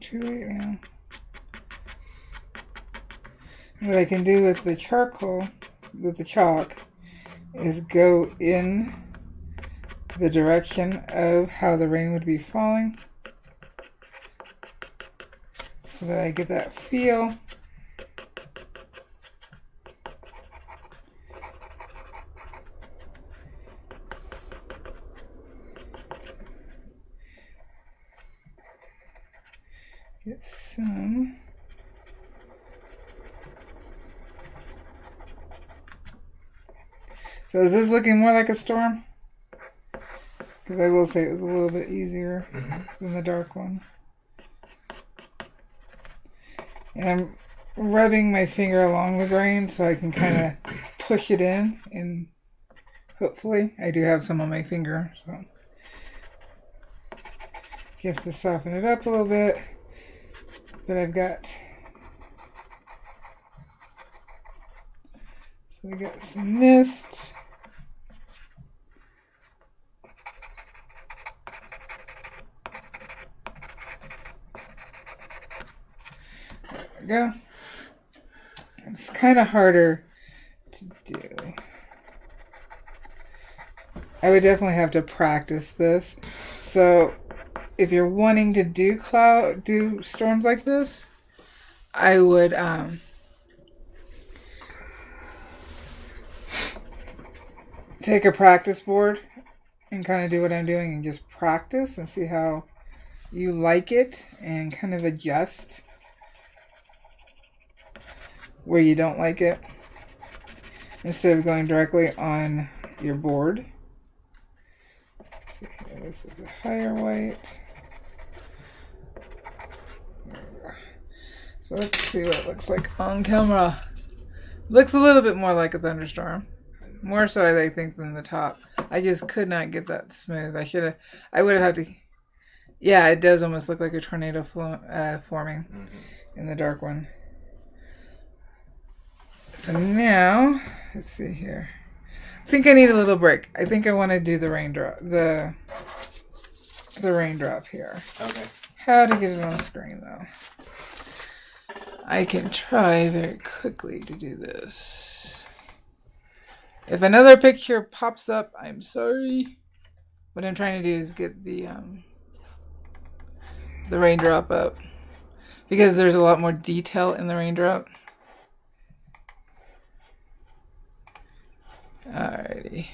too late now. What I can do with the charcoal, with the chalk, is go in the direction of how the rain would be falling, so that I get that feel. Get some. So is this looking more like a storm? Because I will say it was a little bit easier than the dark one. And I'm rubbing my finger along the grain so I can kind of push it in, and hopefully I do have some on my finger, so just to soften it up a little bit. But I've got, so we got some mist. There we go. It's kind of harder to do. I would definitely have to practice this. So if you're wanting to do storms like this, I would take a practice board and kind of do what I'm doing and just practice and see how you like it, and kind of adjust where you don't like it instead of going directly on your board. So here, this is a higher white. So let's see what it looks like on camera. Looks a little bit more like a thunderstorm. More so, I think, than the top. I just could not get that smooth. I would have had to. Yeah, it does almost look like a tornado forming in the dark one. So now, let's see here. think I need a little break. I think I want to do the raindrop, the raindrop here. Okay. How to get it on screen though. I can try very quickly to do this. If another picture pops up, I'm sorry. What I'm trying to do is get the raindrop up because there's a lot more detail in the raindrop. Alrighty.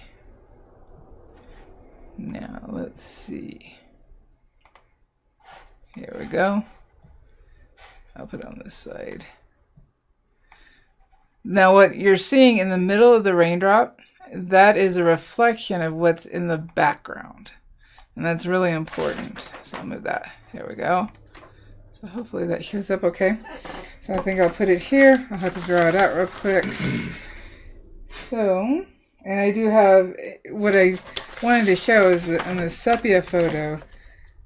Now let's see. Here we go. I'll put it on this side. Now what you're seeing in the middle of the raindrop, that is a reflection of what's in the background. And that's really important. So I'll move that. There we go. So hopefully that shows up okay. So I think I'll put it here. I'll have to draw it out real quick. So, and I do have, what I wanted to show is that in the sepia photo,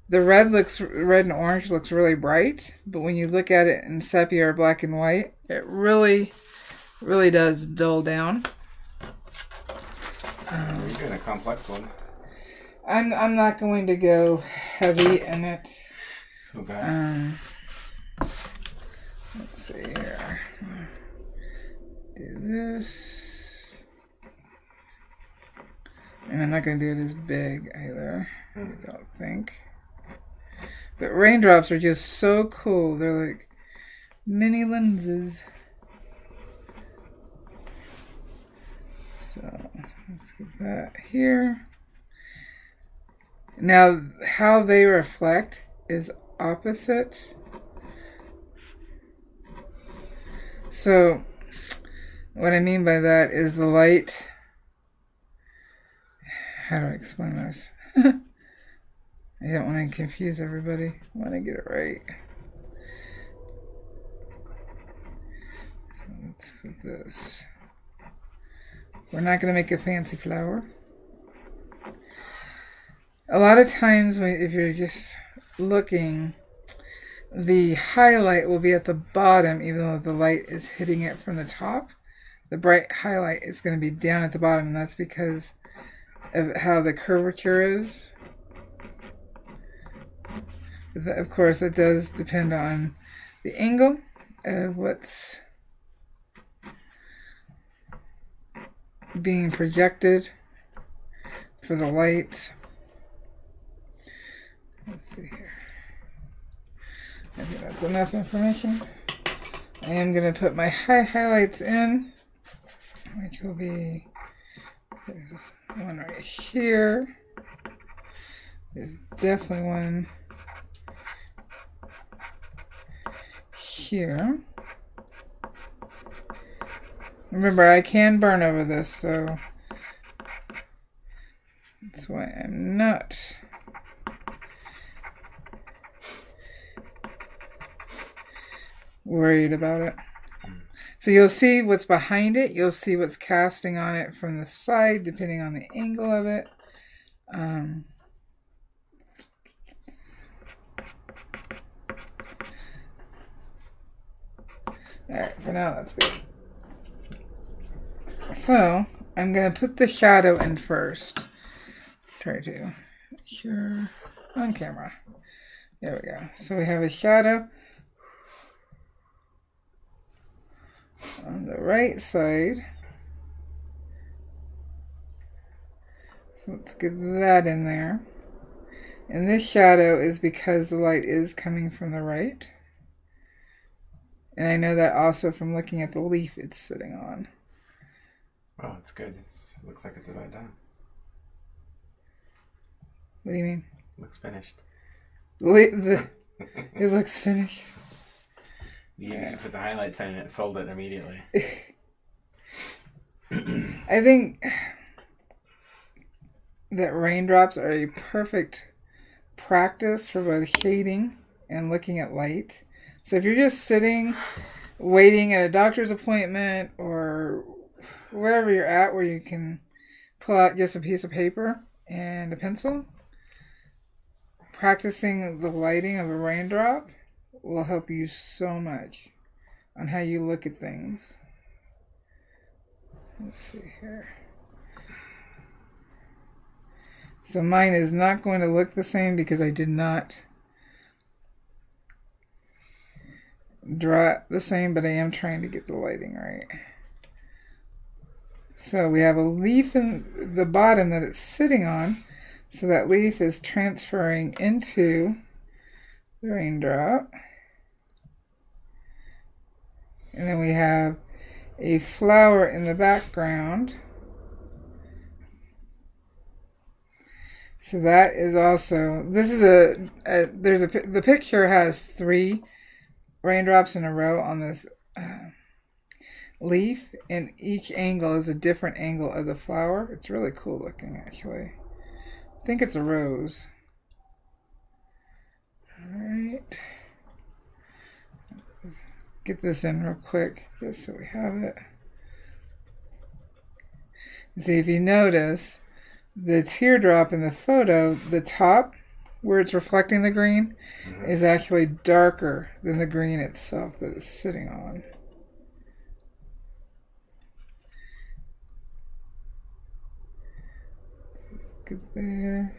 the red and orange looks really bright, but when you look at it in sepia or black and white, it really does dull down. You're doing a complex one. I'm not going to go heavy in it. Okay. Let's see here. Do this. And I'm not going to do it as big either. I don't think. But raindrops are just so cool. They're like mini lenses. So let's get that here. Now, how they reflect is opposite. So what I mean by that is the light. How do I explain this? I don't want to confuse everybody. I want to get it right. So let's put this. We're not going to make a fancy flower. A lot of times, if you're just looking, the highlight will be at the bottom, even though the light is hitting it from the top. The bright highlight is going to be down at the bottom, and that's because of how the curvature is. Of course, it does depend on the angle of what's being projected for the light. Let's see here. I think that's enough information. I am going to put my highlights in, which will be, there's one right here. There's definitely one here. Remember, I can burn over this, so that's why I'm not worried about it. So you'll see what's behind it. You'll see what's casting on it from the side, depending on the angle of it. Alright, for now that's good. So, I'm going to put the shadow in first. Try to here on camera. There we go. So we have a shadow on the right side. So let's get that in there. And this shadow is because the light is coming from the right. And I know that also from looking at the leaf it's sitting on. Well, it's good. It looks like it's about done. What do you mean? Looks finished. It looks finished. You put the highlights in and it sold it immediately. I think that raindrops are a perfect practice for both shading and looking at light. So if you're just sitting, waiting at a doctor's appointment or wherever you're at where you can pull out just a piece of paper and a pencil, practicing the lighting of a raindrop will help you so much on how you look at things. Let's see here. So mine is not going to look the same because I did not draw it the same, but I am trying to get the lighting right. So we have a leaf in the bottom that it's sitting on, so that leaf is transferring into the raindrop. And then we have a flower in the background. So that is also, this is the picture has 3 raindrops in a row on this leaf, and each angle is a different angle of the flower. It's really cool looking, actually. I think it's a rose. Alright. Let's get this in real quick, just so we have it. See, if you notice, the teardrop in the photo, the top, where it's reflecting the green, is actually darker than the green itself that it's sitting on. Get there.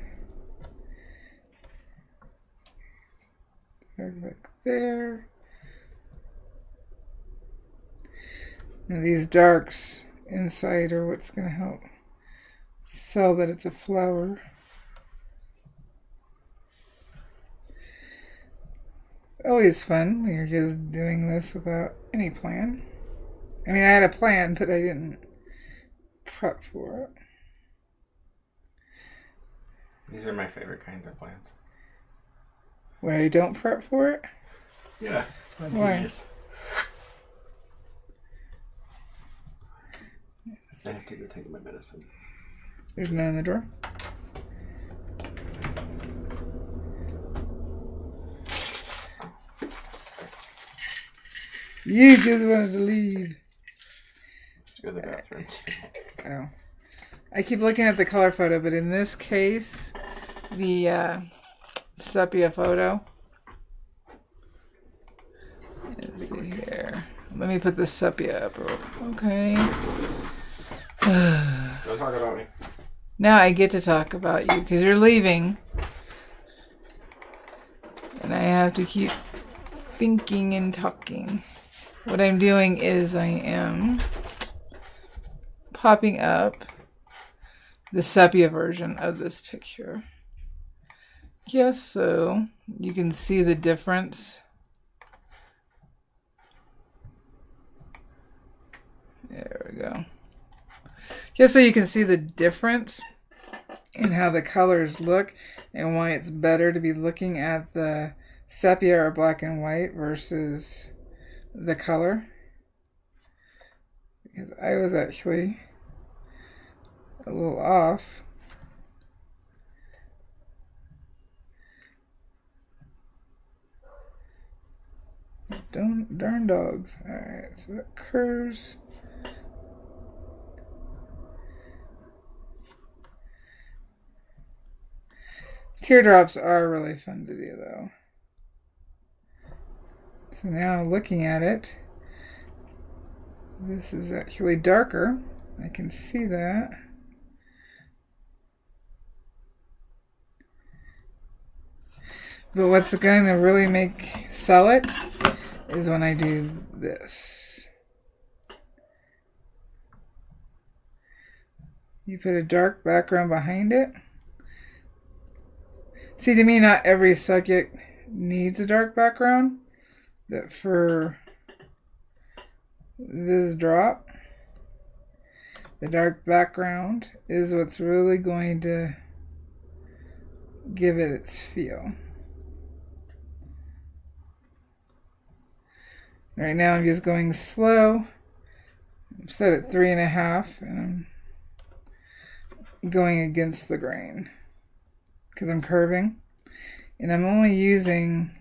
Back there. And these darks inside are what's going to help sell that it's a flower. Always fun when you're just doing this without any plan. I mean, I had a plan, but I didn't prep for it. These are my favorite kinds of plants. When I don't prep for it? Yeah. Why? I have to go take my medicine. There's none in the drawer. You just wanted to leave. Go to the bathroom too. Oh. I keep looking at the color photo, but in this case, the sepia photo. Let's see here. Let me put the sepia up. Okay. Don't talk about me. Now I get to talk about you because you're leaving. And I have to keep thinking and talking. What I'm doing is I am popping up the sepia version of this picture. Just so you can see the difference. There we go. Just so you can see the difference in how the colors look and why it's better to be looking at the sepia or black and white versus the color. Because I was actually a little off. Darn dogs. Alright, so that curves. Teardrops are really fun to do, though. So now looking at it, this is actually darker. I can see that. But what's going to really sell it is when I do this. You put a dark background behind it. See, to me, not every subject needs a dark background, but for this drop, the dark background is what's really going to give it its feel. Right now I'm just going slow. I'm set at 3.5 and I'm going against the grain because I'm curving. And I'm only using,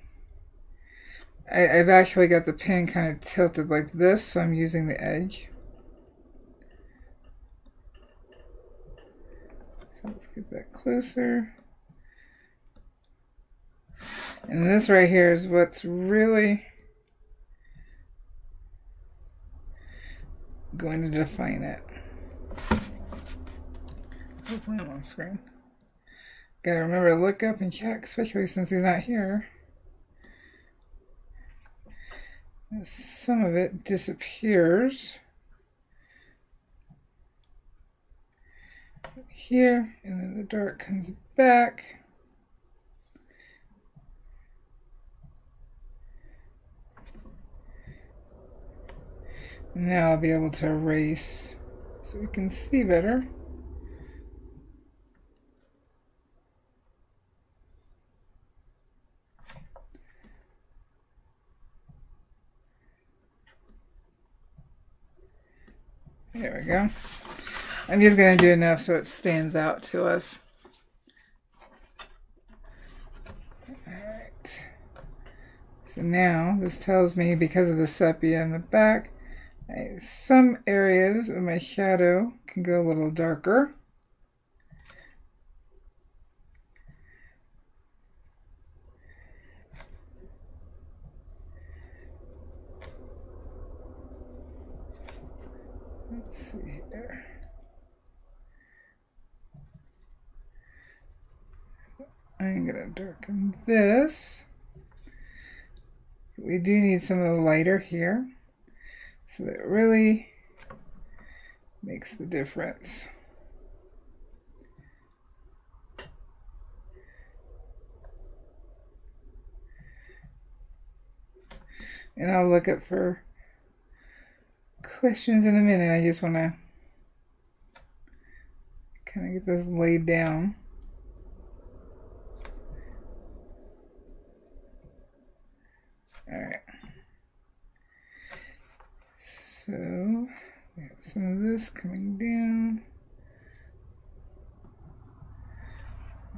I've actually got the pen kind of tilted like this, so I'm using the edge. So let's get that closer. And this right here is what's really going to define it. Hopefully I'm on screen. Gotta remember to look up and check, especially since he's not here. Some of it disappears here, and then the dark comes back. Now I'll be able to erase so we can see better. There we go. I'm just going to do enough so it stands out to us. Alright. So now this tells me, because of the sepia in the back, some areas of my shadow can go a little darker. Let's see here. I'm going to darken this. We do need some of the lighter here, so that it really makes the difference. And I'll look up for questions in a minute. I just want to kind of get this laid down. Alright. So we have some of this coming down.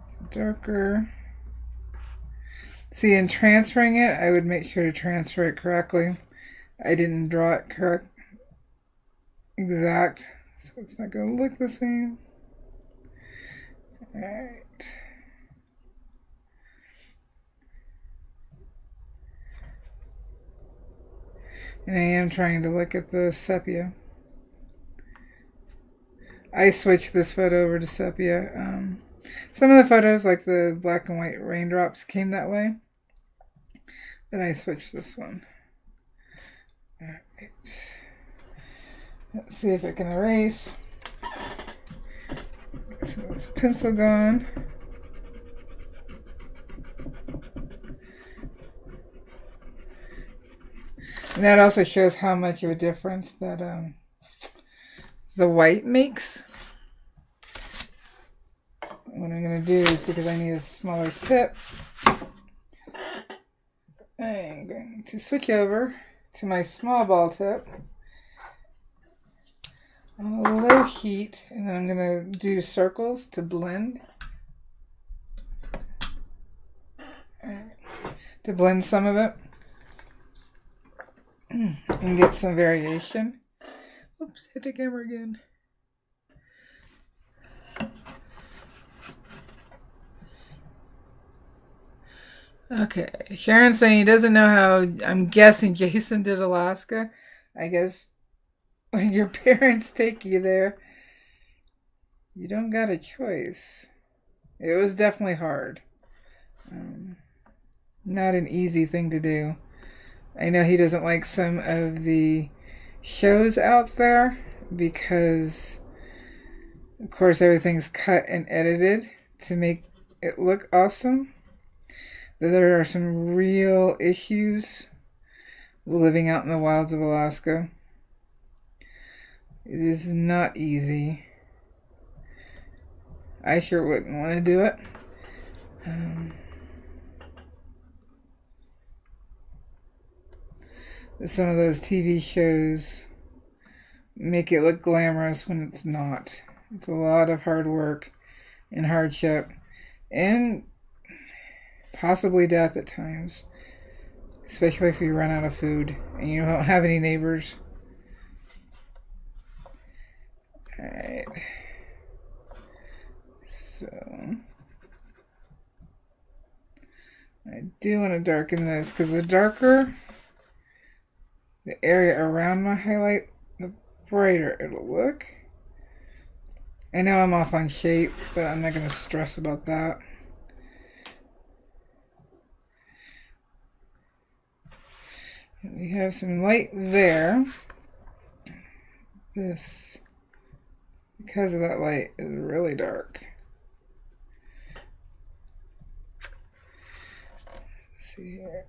It's darker. See, in transferring it, I would make sure to transfer it correctly. I didn't draw it correct, exact, so it's not going to look the same. Alright. And I am trying to look at the sepia. I switched this photo over to sepia. Some of the photos, like the black and white raindrops, came that way. But I switched this one. Alright. Let's see if I can erase. So this pencil gone. And that also shows how much of a difference that the white makes. What I'm going to do is, because I need a smaller tip, I'm going to switch over to my small ball tip on a low heat, and then I'm going to do circles to blend. To blend some of it and get some variation. Oops, hit the camera again. Okay, Sharon's saying he doesn't know how, I'm guessing Jason did Alaska. I guess when your parents take you there, you don't got a choice. It was definitely hard. Not an easy thing to do. I know he doesn't like some of the shows out there because, of course, everything's cut and edited to make it look awesome. But there are some real issues living out in the wilds of Alaska. It is not easy. I sure wouldn't want to do it. Some of those TV shows make it look glamorous when it's not. It's a lot of hard work and hardship and possibly death at times, especially if you run out of food and you don't have any neighbors. Alright, so I do want to darken this, because the darker the area around my highlight, the brighter it'll look. I know I'm off on shape, but I'm not going to stress about that. We have some light there. This, because of that light, is really dark. Let's see here.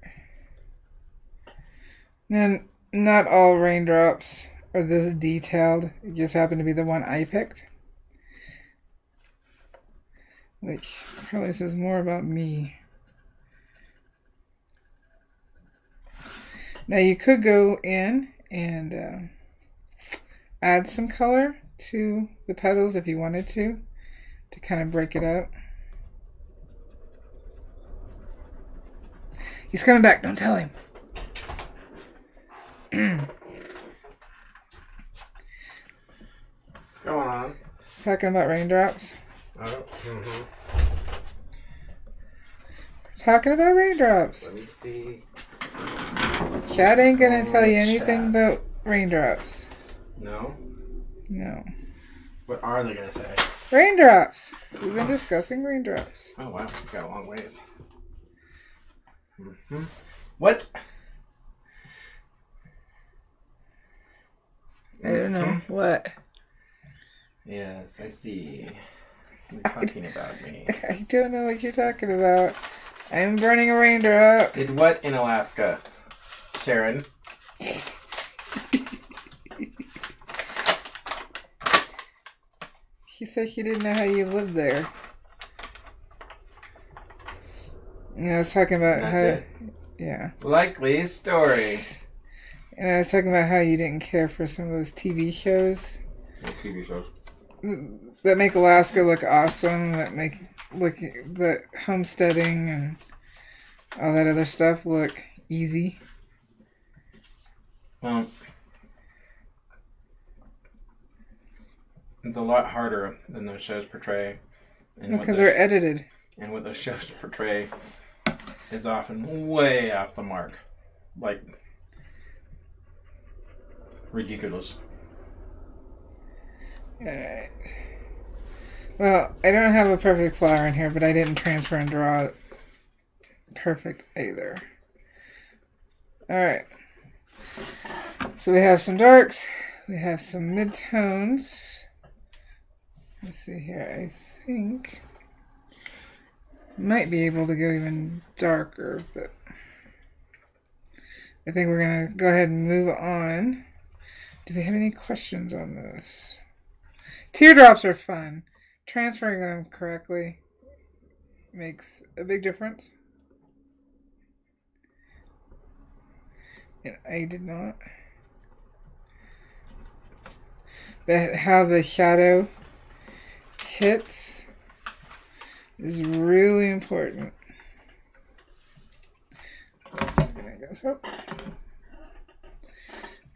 Now, not all raindrops are this detailed. It just happened to be the one I picked, which probably says more about me. Now you could go in and add some color to the petals if you wanted to kind of break it up. He's coming back, don't tell him. What's going on? Talking about raindrops. Oh, Talking about raindrops. Let me see. Chad ain't gonna tell you anything about raindrops. No? No. What are they gonna say? Raindrops! We've been discussing raindrops. Oh wow, we've got a long ways. What? I don't know. What? Yes, I see. You're talking about me. I don't know what you're talking about. I'm burning a raindrop. Did what in Alaska, Sharon? She said she didn't know how you lived there. And I was talking about That's how... it? Yeah. Likely story. And I was talking about how you didn't care for some of those TV shows. What TV shows? That make Alaska look awesome, that make the homesteading and all that other stuff look easy. Well, it's a lot harder than those shows portray. Because they're edited. And what those shows portray is often way off the mark. Like, ridiculous. Alright. Well, I don't have a perfect flower in here, but I didn't transfer and draw it perfect either. Alright. So we have some darks. We have some mid-tones. Let's see here. I think might be able to go even darker, but I think we're going to go ahead and move on. Do we have any questions on this? Teardrops are fun. Transferring them correctly makes a big difference. And I did not. But how the shadow hits is really important. I'm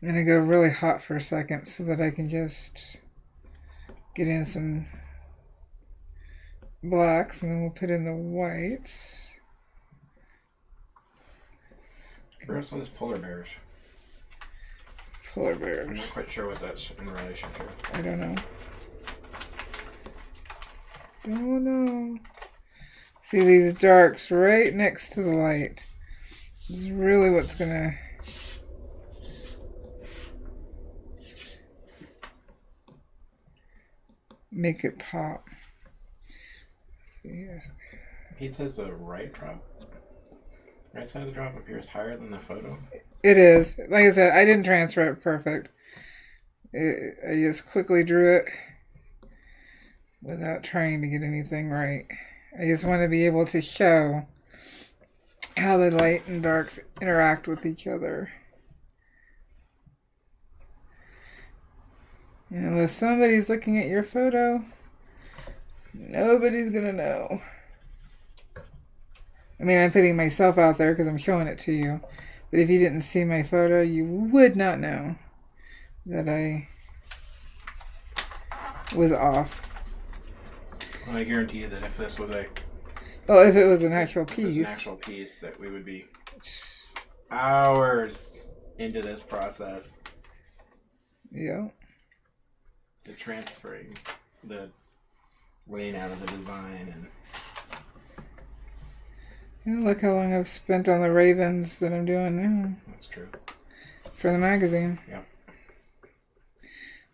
going to go really hot for a second so that I can just get in some blacks, and then we'll put in the whites. First one is polar bears. Polar bears. I'm not quite sure what that's in relation to. I don't know. Don't know. See these darks right next to the light. This is really what's gonna make it pop. Pete says the right side of the drop appears higher than the photo. It is. Like I said, I didn't transfer it perfect. I just quickly drew it without trying to get anything right. I just want to be able to show how the light and darks interact with each other. And unless somebody's looking at your photo, nobody's gonna know. I mean, I'm putting myself out there because I'm showing it to you. But if you didn't see my photo, you would not know that I was off. Well, I guarantee you that if this was well, if it was an actual piece, that we would be hours into this process. Yeah. The transferring, the laying out of the design, and And look how long I've spent on the ravens that I'm doing now. That's true. For the magazine. Yep.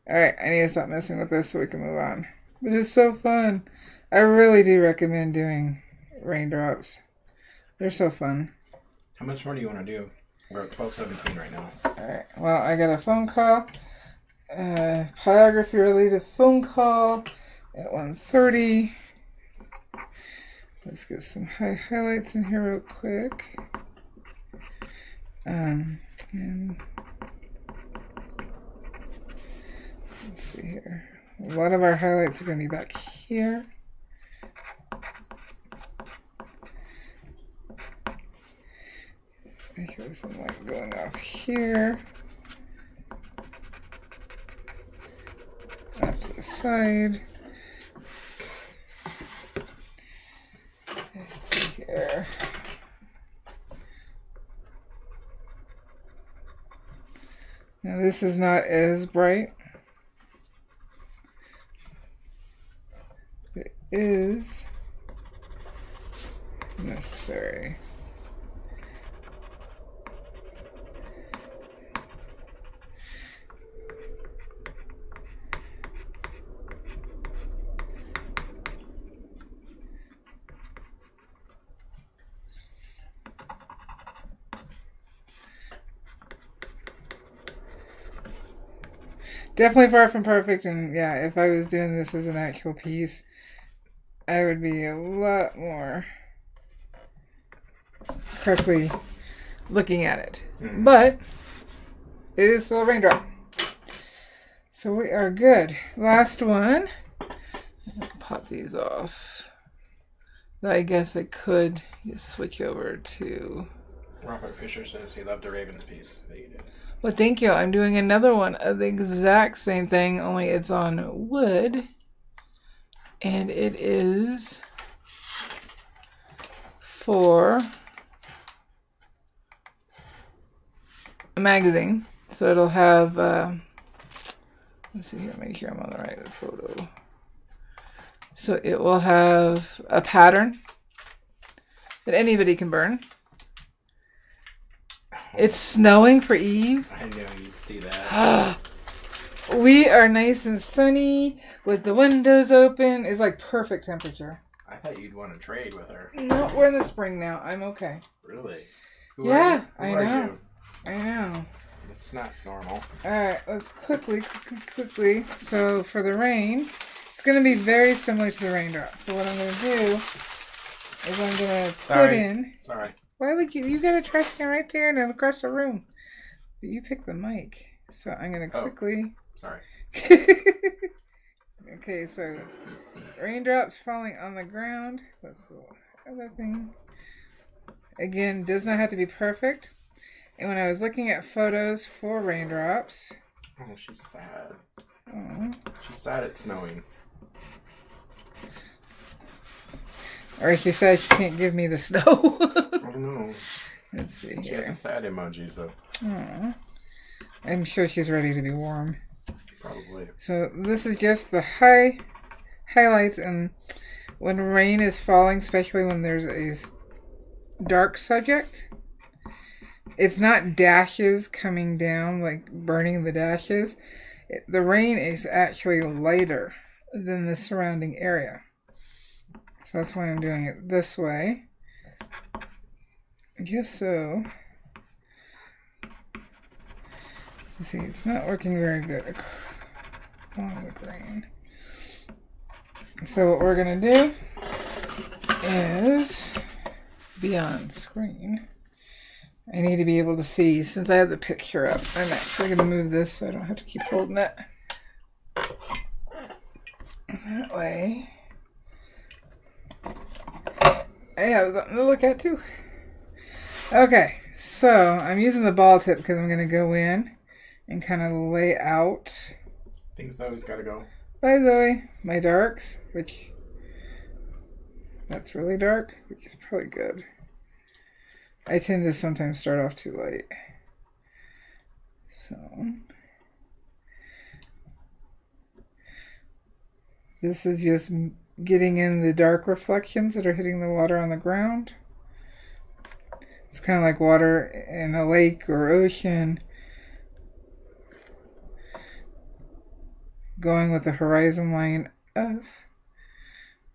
Alright, I need to stop messing with this so we can move on. But it's so fun. I really do recommend doing raindrops. They're so fun. How much more do you want to do? We're at 12:17 right now. Alright, well, I got a phone call. Pyrography related phone call at 1:30. Let's get some highlights in here real quick. And let's see here. A lot of our highlights are going to be back here. There's some light going off here. Up to the side. Let's see here. Now this is not as bright. It is necessary. Definitely far from perfect, and yeah, if I was doing this as an actual piece, I would be a lot more correctly looking at it. But it is still a raindrop. So we are good. Last one. Pop these off. I guess I could just switch over to... Robert Fisher says he loved the Ravens piece that you did. Well, thank you. I'm doing another one of the exact same thing, only it's on wood. And it is for a magazine. So it'll have, let's see here, make sure I'm on the right photo. So it will have a pattern that anybody can burn. It's snowing for Eve. I knew you'd see that. We are nice and sunny with the windows open. It's like perfect temperature. I thought you'd want to trade with her. No, we're in the spring now. I'm okay. Really? Yeah, Who are you? I know. It's not normal. Alright, let's quickly. So for the rain, it's going to be very similar to the raindrop. So what I'm going to do is I'm going to put in... Sorry. Why would you got a trash can right there and across the room? But you picked the mic. So I'm going to quickly... Sorry. Okay, so raindrops falling on the ground. That's the other thing. Again, does not have to be perfect. And when I was looking at photos for raindrops... Oh, she's sad. Oh. She's sad it's snowing. Or she said she can't give me the snow. I don't know. Let's see here. She has a sad emoji, though. Aww. I'm sure she's ready to be warm. Probably. So this is just the highlights, and when rain is falling, especially when there's a dark subject, it's not dashes coming down, like burning the dashes. The rain is actually lighter than the surrounding area. So that's why I'm doing it this way. Just so. Let's see, it's not working very good along with rain. So what we're going to do is be on screen. I need to be able to see, since I have the picture up, I'm actually going to move this so I don't have to keep holding it. That way. I have something to look at too. Okay, so I'm using the ball tip because I'm going to go in and kind of lay out. Things always got to go. Bye, Zoe. My darks, which that's really dark, which is probably good. I tend to sometimes start off too light. So this is just getting in the dark reflections that are hitting the water on the ground. kind of like water in a lake or ocean. Going with the horizon line of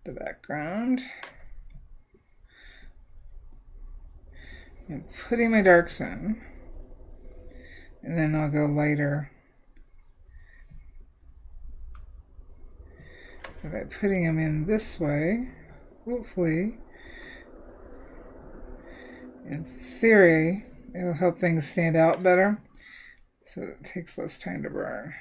the background. And putting my darks in. And then I'll go lighter by putting them in this way. Hopefully, in theory, it'll help things stand out better, so it takes less time to burn.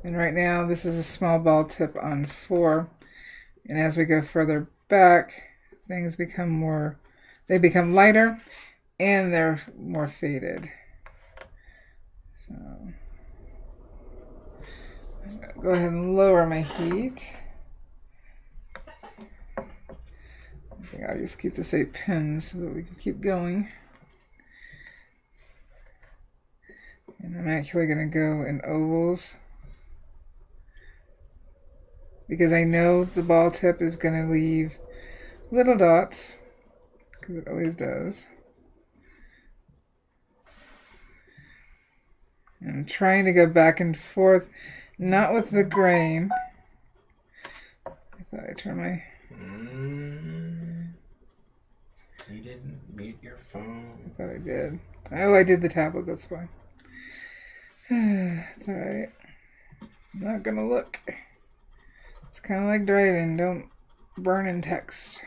And right now, this is a small ball tip on 4, and as we go further back, things become more, they become lighter, and they're more faded. So, I'm going to go ahead and lower my heat. I think I'll just keep this 8 pins so that we can keep going. And I'm actually going to go in ovals, because I know the ball tip is going to leave little dots, because it always does. And I'm trying to go back and forth, not with the grain. I thought I turned my... You didn't mute your phone. I thought I did. Oh, I did the tablet, that's fine. It's alright. I'm not gonna look. It's kind of like driving. Don't burn in text.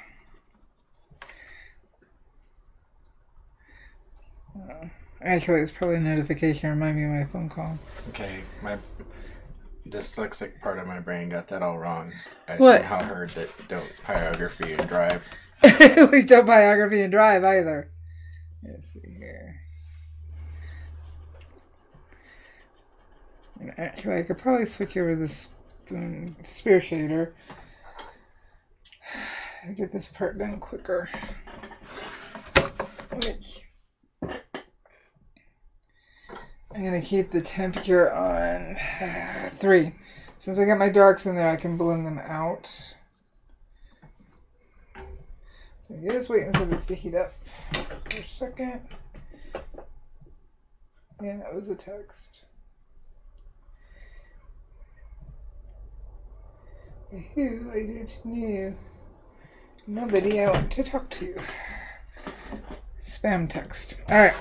Actually, it's probably a notification reminding me of my phone call. Okay, my dyslexic part of my brain got that all wrong. I What? somehow heard that don't pyrography and drive. We don't biography and drive either. Let's see here. And actually, I could probably switch over to the spear shader. Get this part done quicker. Which I'm going to keep the temperature on 3. Since I got my darks in there, I can blend them out. So just waiting for this to heat up for a second. Yeah, that was a text. Who I don't know. Nobody I want to talk to. Spam text. Alright,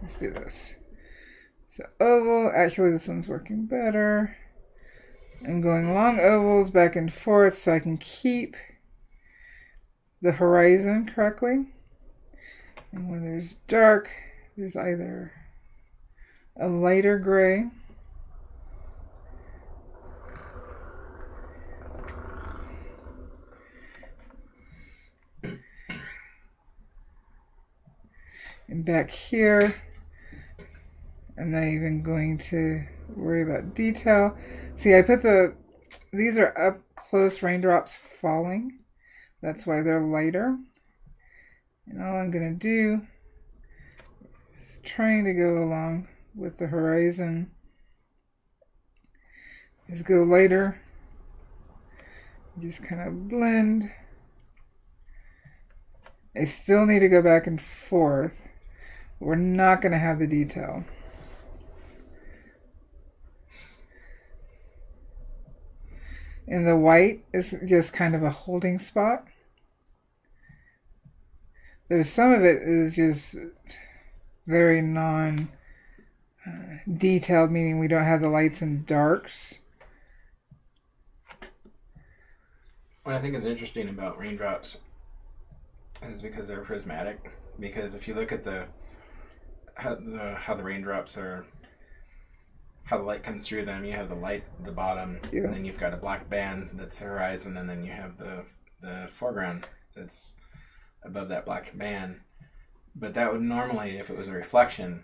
let's do this. So oval, actually this one's working better. I'm going long ovals back and forth so I can keep the horizon correctly. And when there's dark, there's either a lighter gray and back here, I'm not even going to worry about detail. See, I put these are up close raindrops falling. That's why they're lighter. And all I'm going to do is trying to go along with the horizon is go lighter. Just kind of blend. I still need to go back and forth. We're not going to have the detail. And the white is just kind of a holding spot. There's some of it is just very non-detailed, meaning we don't have the lights and darks. What I think is interesting about raindrops is because they're prismatic. Because if you look at how the raindrops are, how the light comes through them, you have the light at the bottom, yeah. And then you've got a black band that's the horizon, and then you have the foreground that's above that black band. But that would normally, if it was a reflection,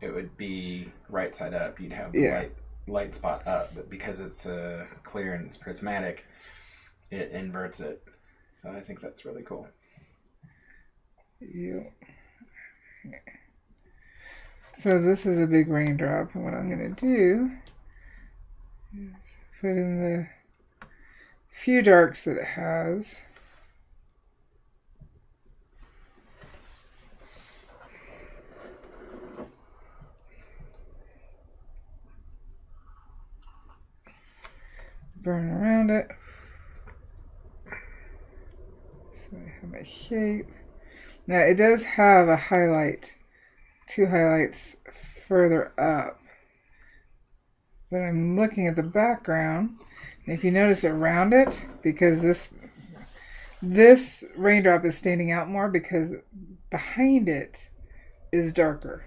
it would be right side up. You'd have the light spot up, but because it's clear and it's prismatic, it inverts it. So I think that's really cool. Yeah. So this is a big raindrop, and what I'm going to do is put in the few darks that it has. Burn around it. So I have my shape. Now it does have a highlight, 2 highlights further up. But I'm looking at the background. And if you notice around it, because this raindrop is standing out more because behind it is darker.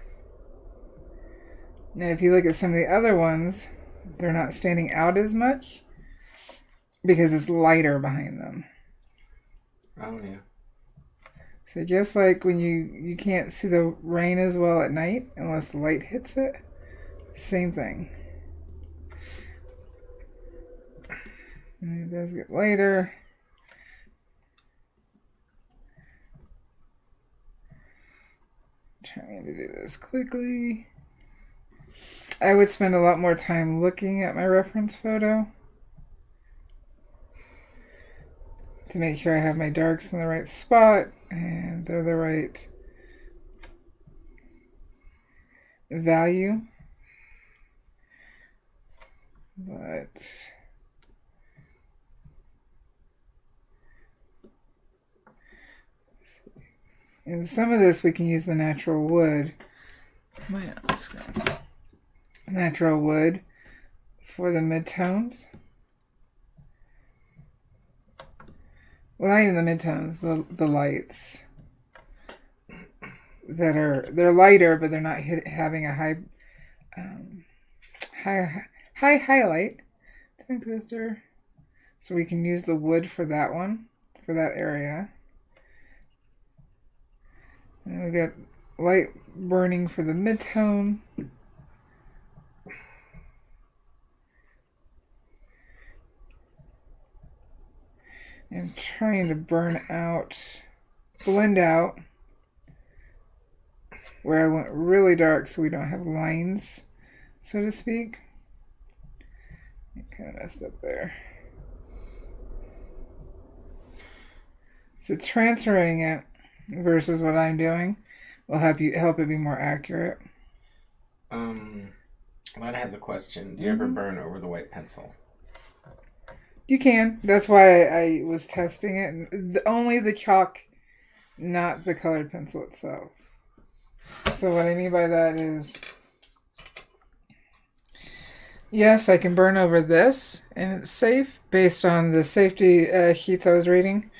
Now if you look at some of the other ones, they're not standing out as much because it's lighter behind them. Oh, yeah. So just like when you can't see the rain as well at night unless the light hits it, same thing. And it does get lighter. Trying to do this quickly. I would spend a lot more time looking at my reference photo to make sure I have my darks in the right spot and they're the right value. But in some of this we can use the natural wood. Natural wood for the midtones. Well, not even the midtones, the lights that they're lighter, but they're not having a high highlight. Tongue twister. So we can use the wood for that one, for that area. And we got light burning for the midtone. I'm trying to blend out where I went really dark so we don't have lines, so to speak. I kind of messed up there. So transferring it versus what I'm doing will help it be more accurate. I have the question. Do you ever burn over the white pencil? You can. That's why I was testing it. Only the chalk, not the colored pencil itself. So what I mean by that is, yes, I can burn over this, and it's safe based on the safety sheets I was reading.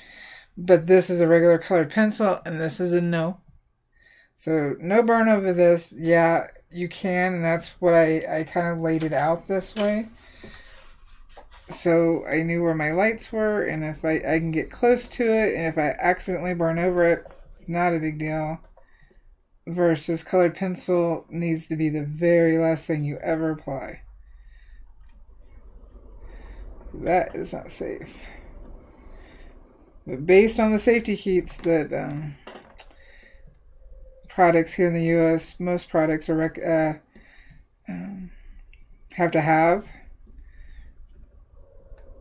But this is a regular colored pencil, and this is a no. So no burn over this. Yeah, you can, and that's what I kind of laid it out this way. So I knew where my lights were, and if I can get close to it, and if I accidentally burn over it, it's not a big deal. Versus colored pencil needs to be the very last thing you ever apply. That is not safe. But based on the safety sheets that products here in the U.S., most products are have to have,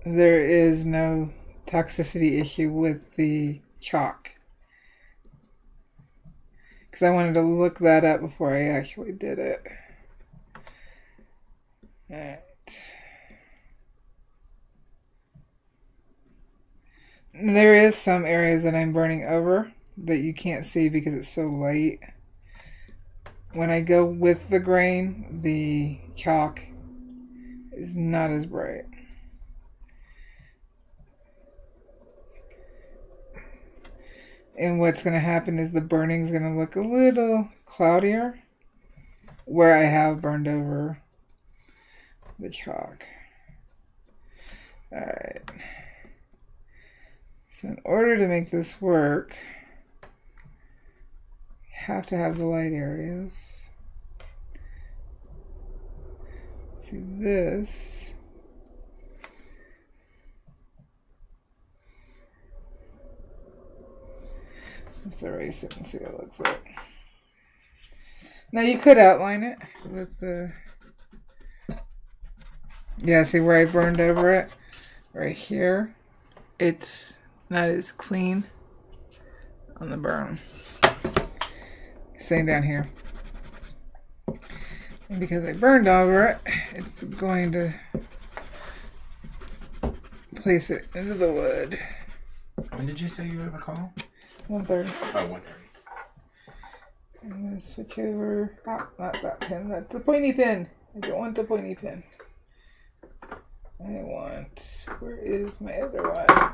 there is no toxicity issue with the chalk. Because I wanted to look that up before I actually did it. Alright. There is some areas that I'm burning over that you can't see because it's so light. When I go with the grain, the chalk is not as bright. And what's going to happen is the burning is going to look a little cloudier where I have burned over the chalk. Alright. So in order to make this work, you have to have the light areas. See this. Let's erase it and see what it looks like. Now you could outline it with the... Yeah, see where I burned over it? Right here. it's not as clean on the burn. Same down here. And because I burned over it, it's going to place it into the wood. When did you say you have a call? 1:30. Oh, 1:30. I'm going to switch over. Oh, not that pin. That's the pointy pin. I don't want the pointy pin. I want... Where is my other one?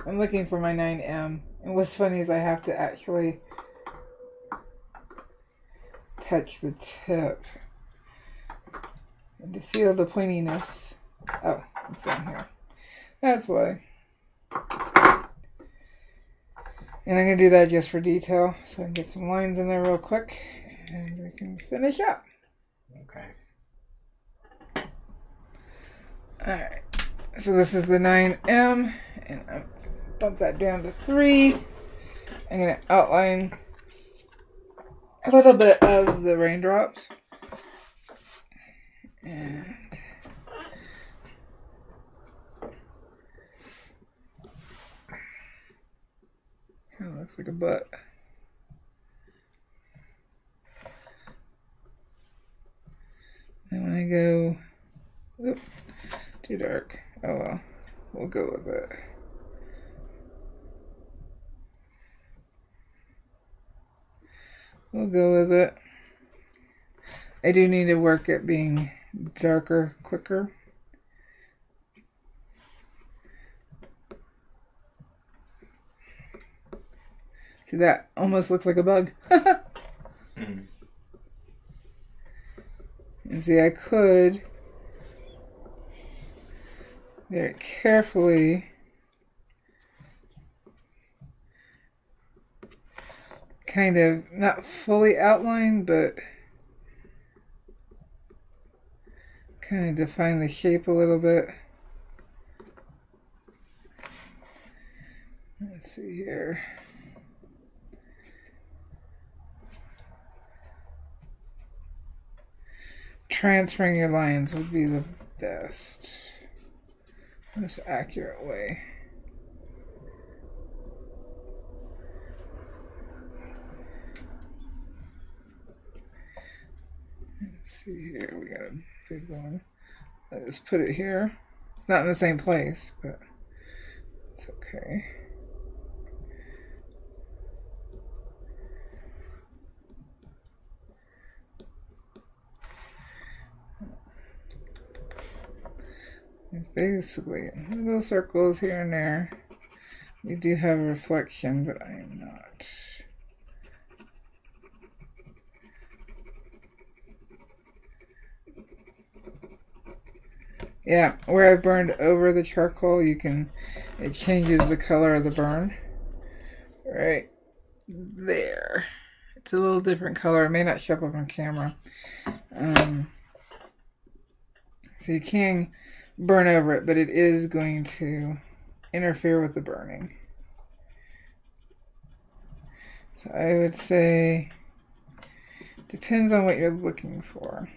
I'm looking for my 9M. And what's funny is I have to actually touch the tip and to feel the pointiness. Oh, it's down here. That's why. And I'm going to do that just for detail, so I can get some lines in there real quick, and we can finish up. Okay. Alright, so this is the 9M, and I'll bump that down to 3. I'm going to outline a little bit of the raindrops. And kind of looks like a butt. And when I go, oop, too dark. Oh well, we'll go with it. We'll go with it. I do need to work at being darker quicker. See, that almost looks like a bug. Mm. And see, I could very carefully kind of not fully outline, but kind of define the shape a little bit. Let's see here. Transferring your lines would be the best, most accurate way. Let's see here, we got a big one. Let's just put it here. It's not in the same place, but it's okay. It's basically little circles here and there. We do have a reflection, but I am not. Yeah, where I've burned over the charcoal, it changes the color of the burn. Right there. It's a little different color. It may not show up on camera. So you can burn over it, but it is going to interfere with the burning. So I would say depends on what you're looking for.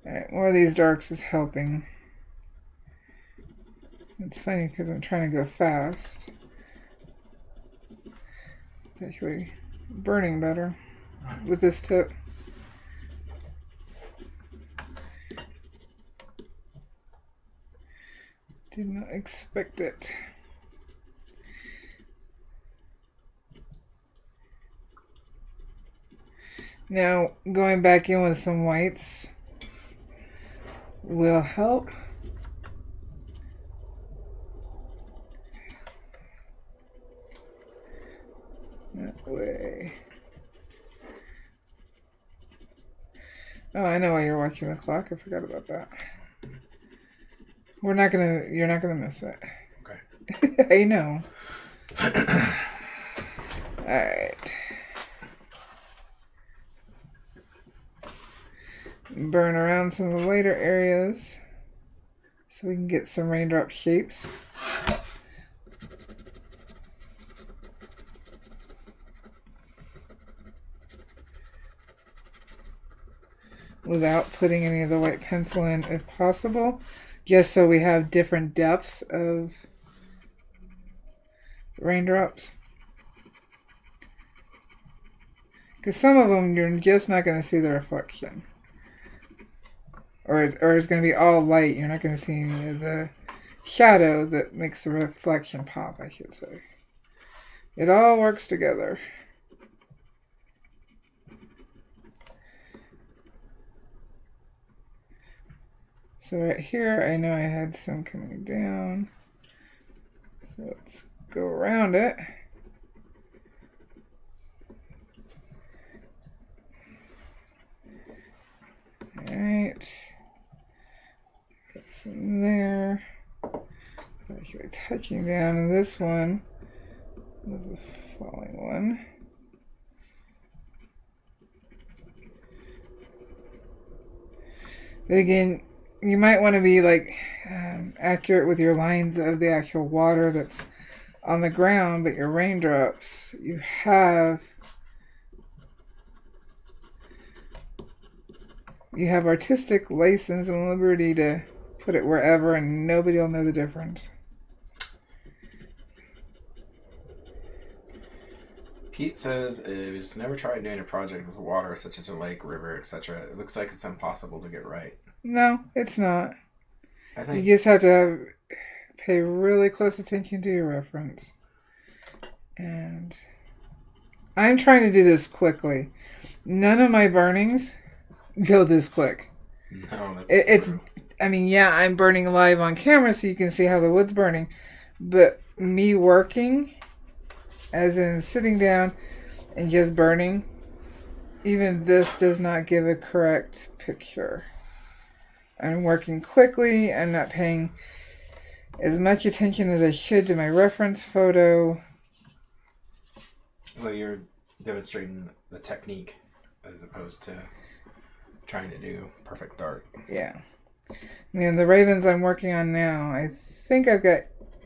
Alright, more of these darks is helping. It's funny because I'm trying to go fast. It's actually burning better with this tip. Did not expect it. Now, going back in with some whites will help. That way. Oh, I know why you're watching the clock. I forgot about that. You're not gonna miss it. Okay. I know. Alright. Burn around some of the lighter areas so we can get some raindrop shapes. Without putting any of the white pencil in if possible. just so we have different depths of raindrops. Because some of them you're just not going to see the reflection. Or it's going to be all light. You're not going to see any of the shadow that makes the reflection pop, I should say. It all works together. So right here, I know I had some coming down. So let's go around it. Alright. Got some there. It's actually touching down, and this one was a falling one. But again, you might want to be like accurate with your lines of the actual water that's on the ground, but your raindrops, you have artistic license and liberty to put it wherever, and nobody will know the difference. Pete says he's never tried doing a project with water, such as a lake, river, etc. It looks like it's impossible to get right. No, it's not. I think You just have to pay really close attention to your reference. And I'm trying to do this quickly. None of my burnings go this quick. No, It's, I mean, yeah, I'm burning live on camera so you can see how the wood's burning. But me working, as in sitting down and just burning, even this does not give a correct picture. I'm working quickly. I'm not paying as much attention as I should to my reference photo. Well, you're demonstrating the technique as opposed to trying to do perfect art. Yeah. I mean, the ravens I'm working on now, I think I've got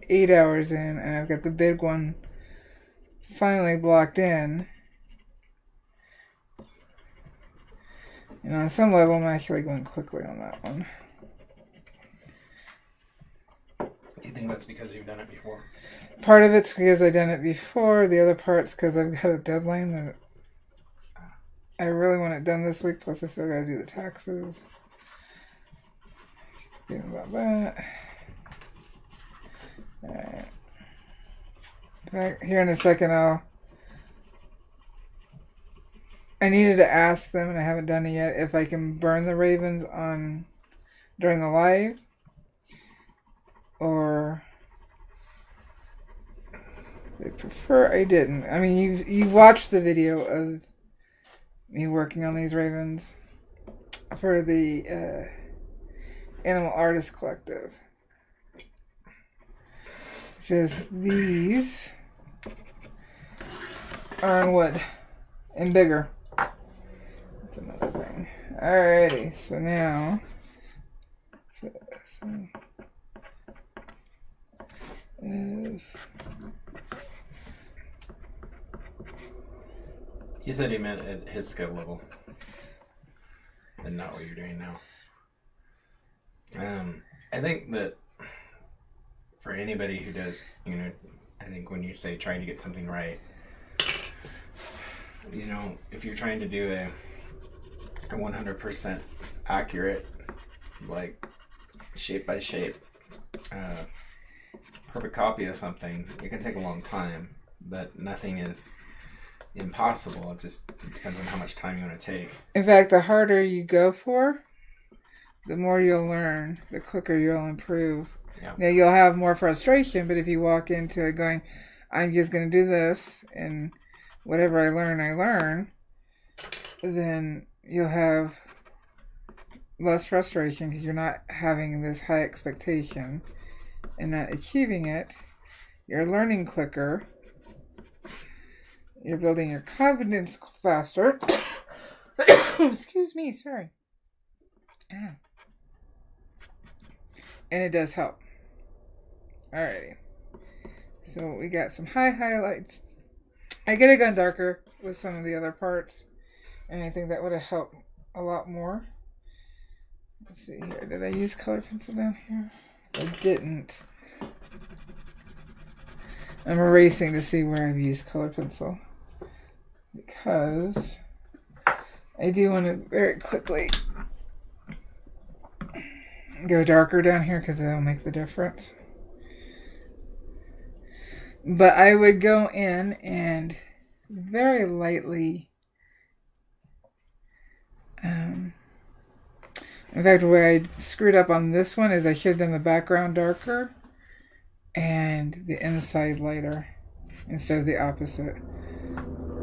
8 hours in, and I've got the big one finally blocked in. And on some level, I'm actually going quickly on that one. Do you think that's because you've done it before? Part of it's because I've done it before. The other part's because I've got a deadline that I really want it done this week. Plus, I still got to do the taxes. Forgetting about that. Alright. Back here in a second, I needed to ask them, and I haven't done it yet, if I can burn the ravens during the live, or they prefer I didn't. I mean, you've watched the video of me working on these ravens for the Animal Artist Collective. It's just these are in wood and bigger. That's another thing. Alrighty, so now He said he meant at his skill level and not what you're doing now. I think that for anybody who does, I think when you say trying to get something right, if you're trying to do a 100% accurate, like shape by shape, perfect copy of something, it can take a long time, but nothing is impossible. It just depends on how much time you want to take. In fact, the harder you go for, the more you'll learn, the quicker you'll improve. Yeah. Now, you'll have more frustration, but if you walk into it going, I'm just going to do this, and whatever I learn, then you'll have less frustration because you're not having this high expectation and not achieving it. You're learning quicker. You're building your confidence faster. Excuse me, sorry. And it does help. Alrighty. So we got some high highlights. I could have gone darker with some of the other parts, and I think that would have helped a lot more. Let's see here. Did I use color pencil down here? I didn't. I'm erasing to see where I've used color pencil, because I do want to very quickly go darker down here because that'll make the difference. But I would go in and very lightly, in fact, where I screwed up on this one is I should have done the background darker and the inside lighter instead of the opposite.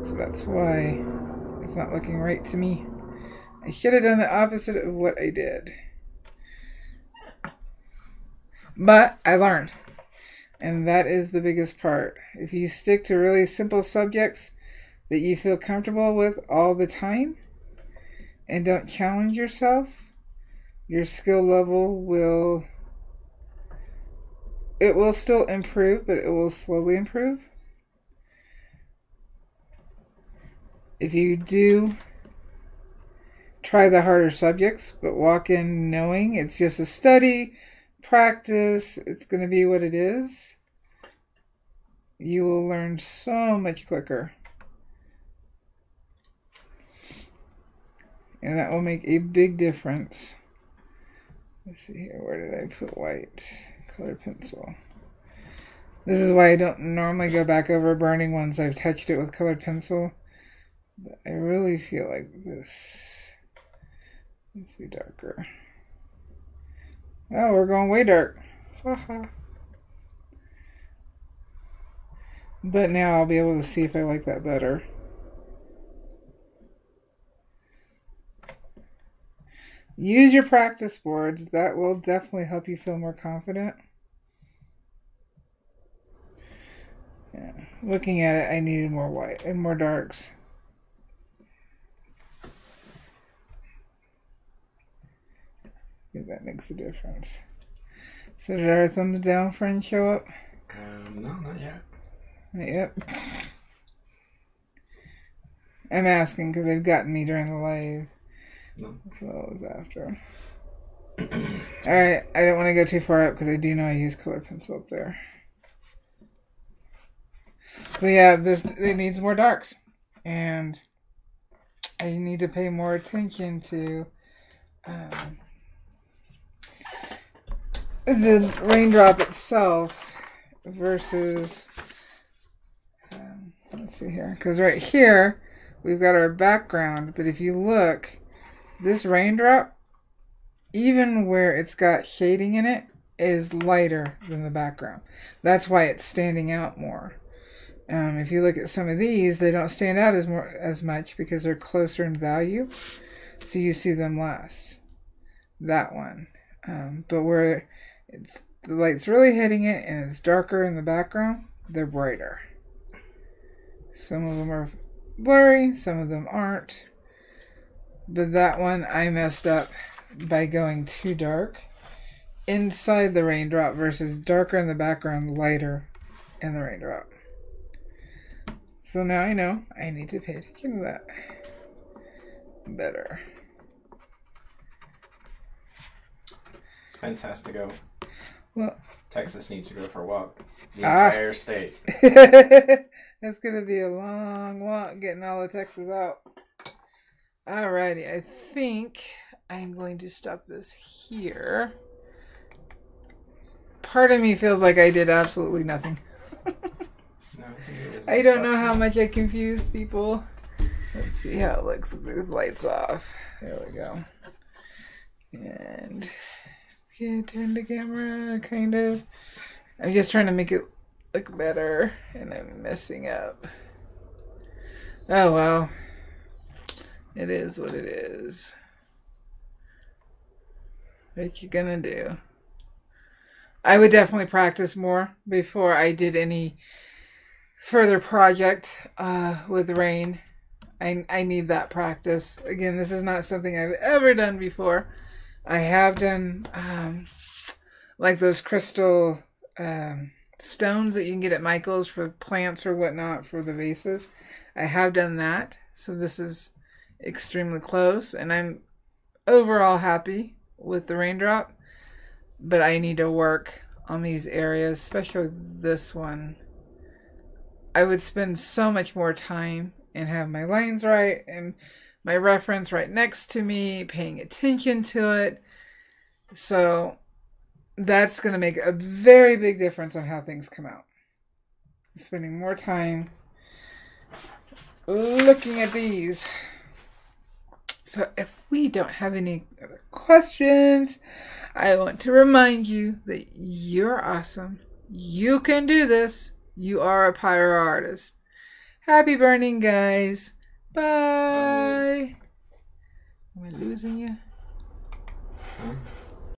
So that's why it's not looking right to me. I should have done the opposite of what I did. But I learned. And that is the biggest part. If you stick to really simple subjects that you feel comfortable with all the time and don't challenge yourself, your skill level will still improve, but it will slowly improve. If you do try the harder subjects, but walk in knowing it's just a study, practice, it's going to be what it is, you will learn so much quicker. And that will make a big difference. Let's see here, where did I put white? Color pencil. This is why I don't normally go back over burning once I've touched it with colored pencil. But I really feel like this needs to be darker. Oh, we're going way dark. But now I'll be able to see if I like that better. Use your practice boards. That will definitely help you feel more confident. Yeah. Looking at it, I needed more white and more darks. I think that makes a difference. So did our thumbs down friend show up? No, not yet. Not yet. I'm asking because they've gotten me during the live. No. As well as after. Alright, I don't want to go too far up because I do know I use color pencil up there. So yeah, it needs more darks. And I need to pay more attention to the raindrop itself versus, let's see here, because right here we've got our background, but if you look, this raindrop, even where it's got shading in it, is lighter than the background. That's why it's standing out more. If you look at some of these, they don't stand out as much because they're closer in value, so you see them less. That one. But where the light's really hitting it and it's darker in the background, they're brighter. Some of them are blurry, some of them aren't. But that one I messed up by going too dark inside the raindrop versus darker in the background, lighter in the raindrop. So now I know I need to pay attention to that better. Spence has to go. Well, Texas needs to go for a walk. The entire state. That's going to be a long walk getting all of Texas out. Alrighty, I think I'm going to stop this here. Part of me feels like I did absolutely nothing. I don't know how much I confused people. Let's see how it looks with these lights off. There we go. And yeah, turn the camera, kind of. I'm just trying to make it look better, and I'm messing up. Oh well. It is what it is. What you gonna do? I would definitely practice more before I did any further project with rain. I need that practice. Again, this is not something I've ever done before. I have done like those crystal stones that you can get at Michael's for plants or whatnot for the vases. I have done that. So this is extremely close, and I'm overall happy with the raindrop, but I need to work on these areas, especially this one. I would spend so much more time and have my lines right and my reference right next to me, paying attention to it. So that's going to make a very big difference on how things come out. Spending more time looking at these. So if we don't have any other questions, I want to remind you that you're awesome. You can do this. You are a pyro artist. Happy burning, guys. Bye. Am I losing you?